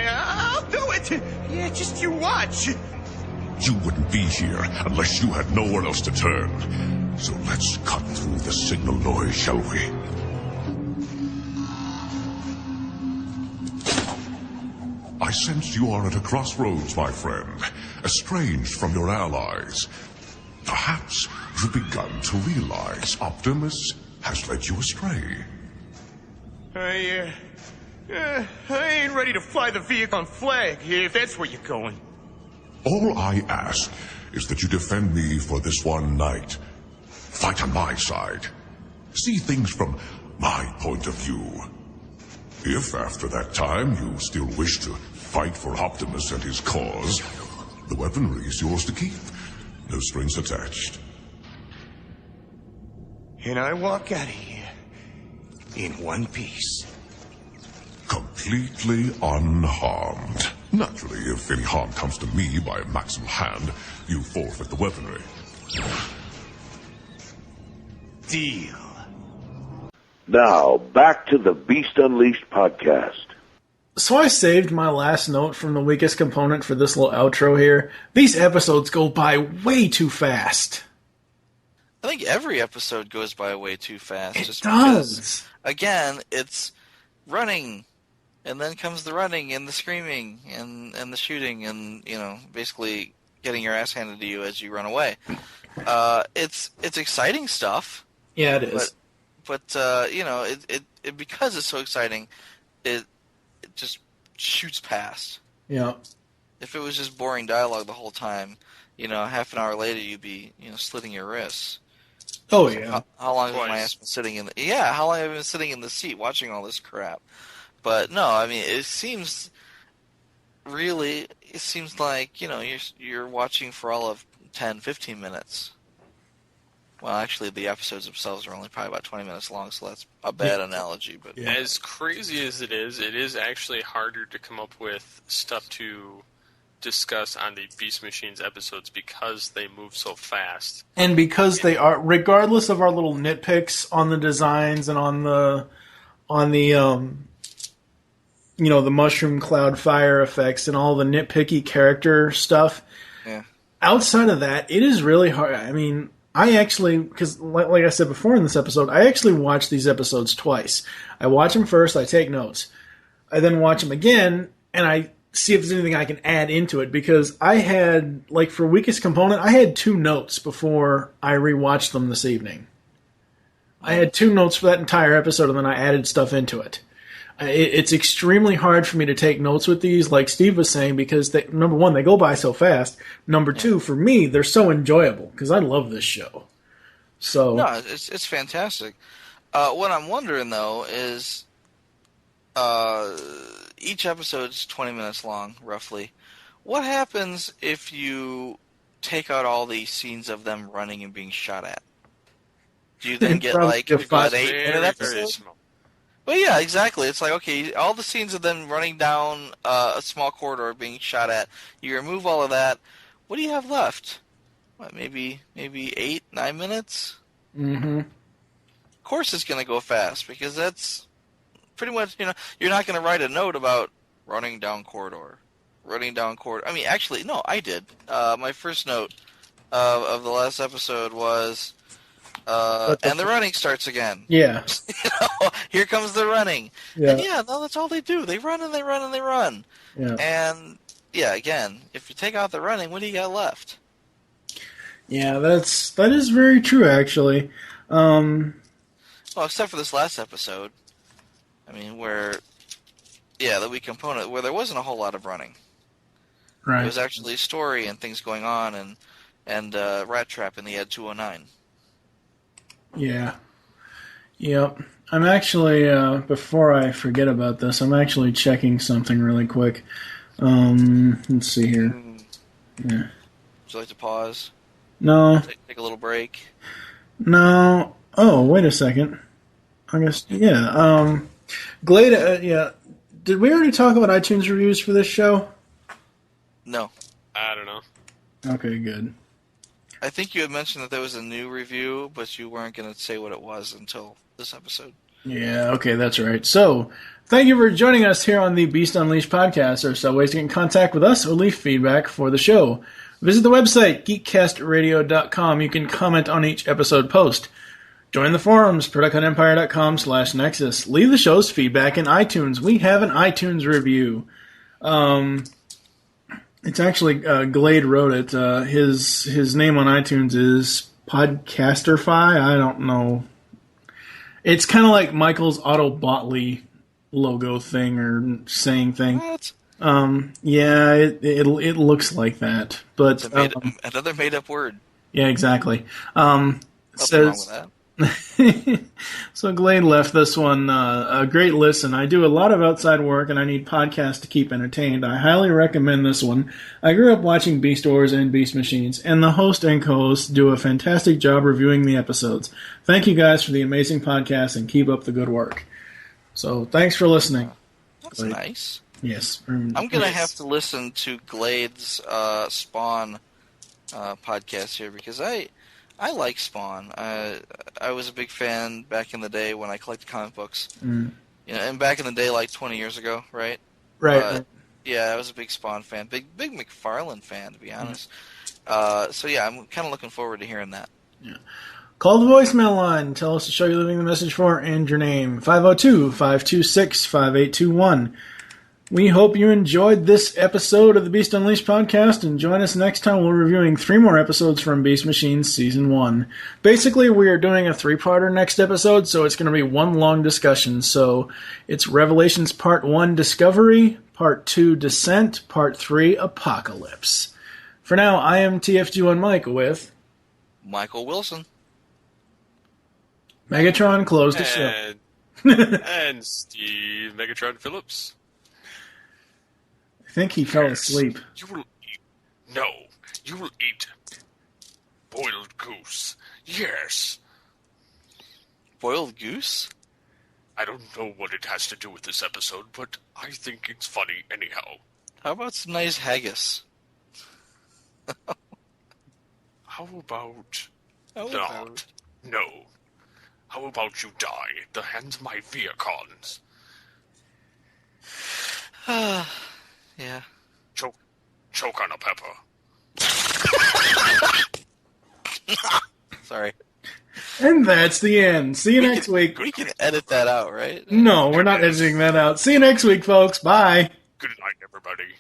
I'll do it. Yeah, just you watch. You wouldn't be here unless you had nowhere else to turn. So let's cut through the signal noise, shall we? I sense you are at a crossroads, my friend, estranged from your allies. Perhaps you've begun to realize Optimus has led you astray. I ain't ready to fly the Viacon flag, if that's where you're going. All I ask is that you defend me for this one night. Fight on my side. See things from my point of view. If after that time you still wish to fight for Optimus and his cause, the weaponry is yours to keep. No strings attached. And I walk out of here in one piece. Completely unharmed. Naturally, if any harm comes to me by a Maximal hand, you forfeit the weaponry. Deal. Now, back to the Beast Unleashed podcast. So I saved my last note from the weakest component for this little outro here. These episodes go by way too fast. I think every episode goes by way too fast. It just does. Because, again, it's running, and then comes the running and the screaming and the shooting and, basically getting your ass handed to you as you run away. It's exciting stuff. Yeah, it is. But it because it's so exciting, it just shoots past. Yeah. If it was just boring dialogue the whole time, half an hour later you'd be, slitting your wrists. Oh yeah. How long have my ass been sitting in? How long have I been sitting in the seat watching all this crap? But no, I mean, it seems like you're watching for all of 10, 15 minutes. Well, actually, the episodes themselves are only probably about 20 minutes long, so that's a bad analogy. But as crazy as it is actually harder to come up with stuff to discuss on the Beast Machines episodes because they move so fast. And because they are, regardless of our little nitpicks on the designs and on the the mushroom cloud fire effects and all the nitpicky character stuff. Yeah. Outside of that, it is really hard. I mean, I actually, because like I said before in this episode, I actually watch these episodes twice. I watch them first, I take notes. I then watch them again, and I see if there's anything I can add into it, because I had, for Weakest Component, I had 2 notes before I rewatched them this evening. I had 2 notes for that entire episode, and then I added stuff into it. It's extremely hard for me to take notes with these, like Steve was saying, because number one, they go by so fast. Number two, for me, they're so enjoyable because I love this show. So no, it's fantastic. What I'm wondering though is, each episode's 20 minutes long, roughly. What happens if you take out all the scenes of them running and being shot at? Do you then get like an 8-minute episode? Well, yeah, exactly. It's like, okay, all the scenes of them running down a small corridor being shot at, you remove all of that. What do you have left? What, maybe 8, 9 minutes? Mm-hmm. Of course it's going to go fast, because that's pretty much, you're not going to write a note about running down corridor. I mean, actually, no, I did. My first note of the last episode was... and the running starts again. Yeah. Here comes the running. Yeah. And that's all they do. They run and they run and they run. Yeah. And, again, if you take out the running, what do you got left? Yeah, that is very true, actually. Well, except for this last episode. I mean, where, the weak component, where there wasn't a whole lot of running. Right. It was actually story and things going on, and Rattrap in the Ed 209. Yeah. Yep. I'm actually, before I forget about this, I'm actually checking something really quick. Let's see here. Yeah. Would you like to pause? No. Take a little break? No. Oh, wait a second. I guess, yeah. Glade, yeah. Did we already talk about iTunes reviews for this show? No. I don't know. Okay, good. I think you had mentioned that there was a new review, but you weren't going to say what it was until this episode. Yeah, okay, that's right. So, thank you for joining us here on the Beast Unleashed podcast. There are several ways to get in contact with us or leave feedback for the show. Visit the website, geekcastradio.com. You can comment on each episode post. Join the forums, ProductionEmpire.com/Nexus. Leave the show's feedback in iTunes. We have an iTunes review. It's actually, Glade wrote it. His name on iTunes is Podcasterfy. I don't know. It's kind of like Michael's Otto Botley logo thing or saying thing. What? Yeah, it looks like that. But another made-up word. Yeah, exactly. Nothing wrong with that. So Glade left this one a great listen. I do a lot of outside work and I need podcasts to keep entertained. I highly recommend this one. I grew up watching Beast Wars and Beast Machines, and the host and co-host do a fantastic job reviewing the episodes. Thank you guys for the amazing podcast and keep up the good work. So thanks for listening. That's Glade. nice. Yes. I'm going to have to listen to Glade's Spawn podcast here, because I like Spawn. I was a big fan back in the day when I collected comic books. Mm. And back in the day, like 20 years ago, right? Right. Yeah, I was a big Spawn fan. Big McFarlane fan, to be honest. So yeah, I'm kind of looking forward to hearing that. Yeah. Call the voicemail line. Tell us the show you're leaving the message for and your name. 502-526-5821. We hope you enjoyed this episode of the Beast Unleashed podcast, and join us next time. We're reviewing 3 more episodes from Beast Machines Season 1. Basically, we are doing a 3-parter next episode, so it's going to be one long discussion. So it's Revelations Part 1, Discovery, Part 2, Descent, Part 3, Apocalypse. For now, I am TFG1 Mike with Michael Wilson. Megatron closed the show. And Steve Megatron Phillips. I think he fell asleep. You will eat. No, you will eat boiled goose. Yes. Boiled goose? I don't know what it has to do with this episode, but I think it's funny anyhow. How about some nice haggis? How about not? No. How about you die at the hands of my Viacons? Yeah. Choke on a pepper. Sorry. And that's the end. See you next week. We can edit that out, right? No, we're not editing that out. See you next week, folks. Bye. Good night, everybody.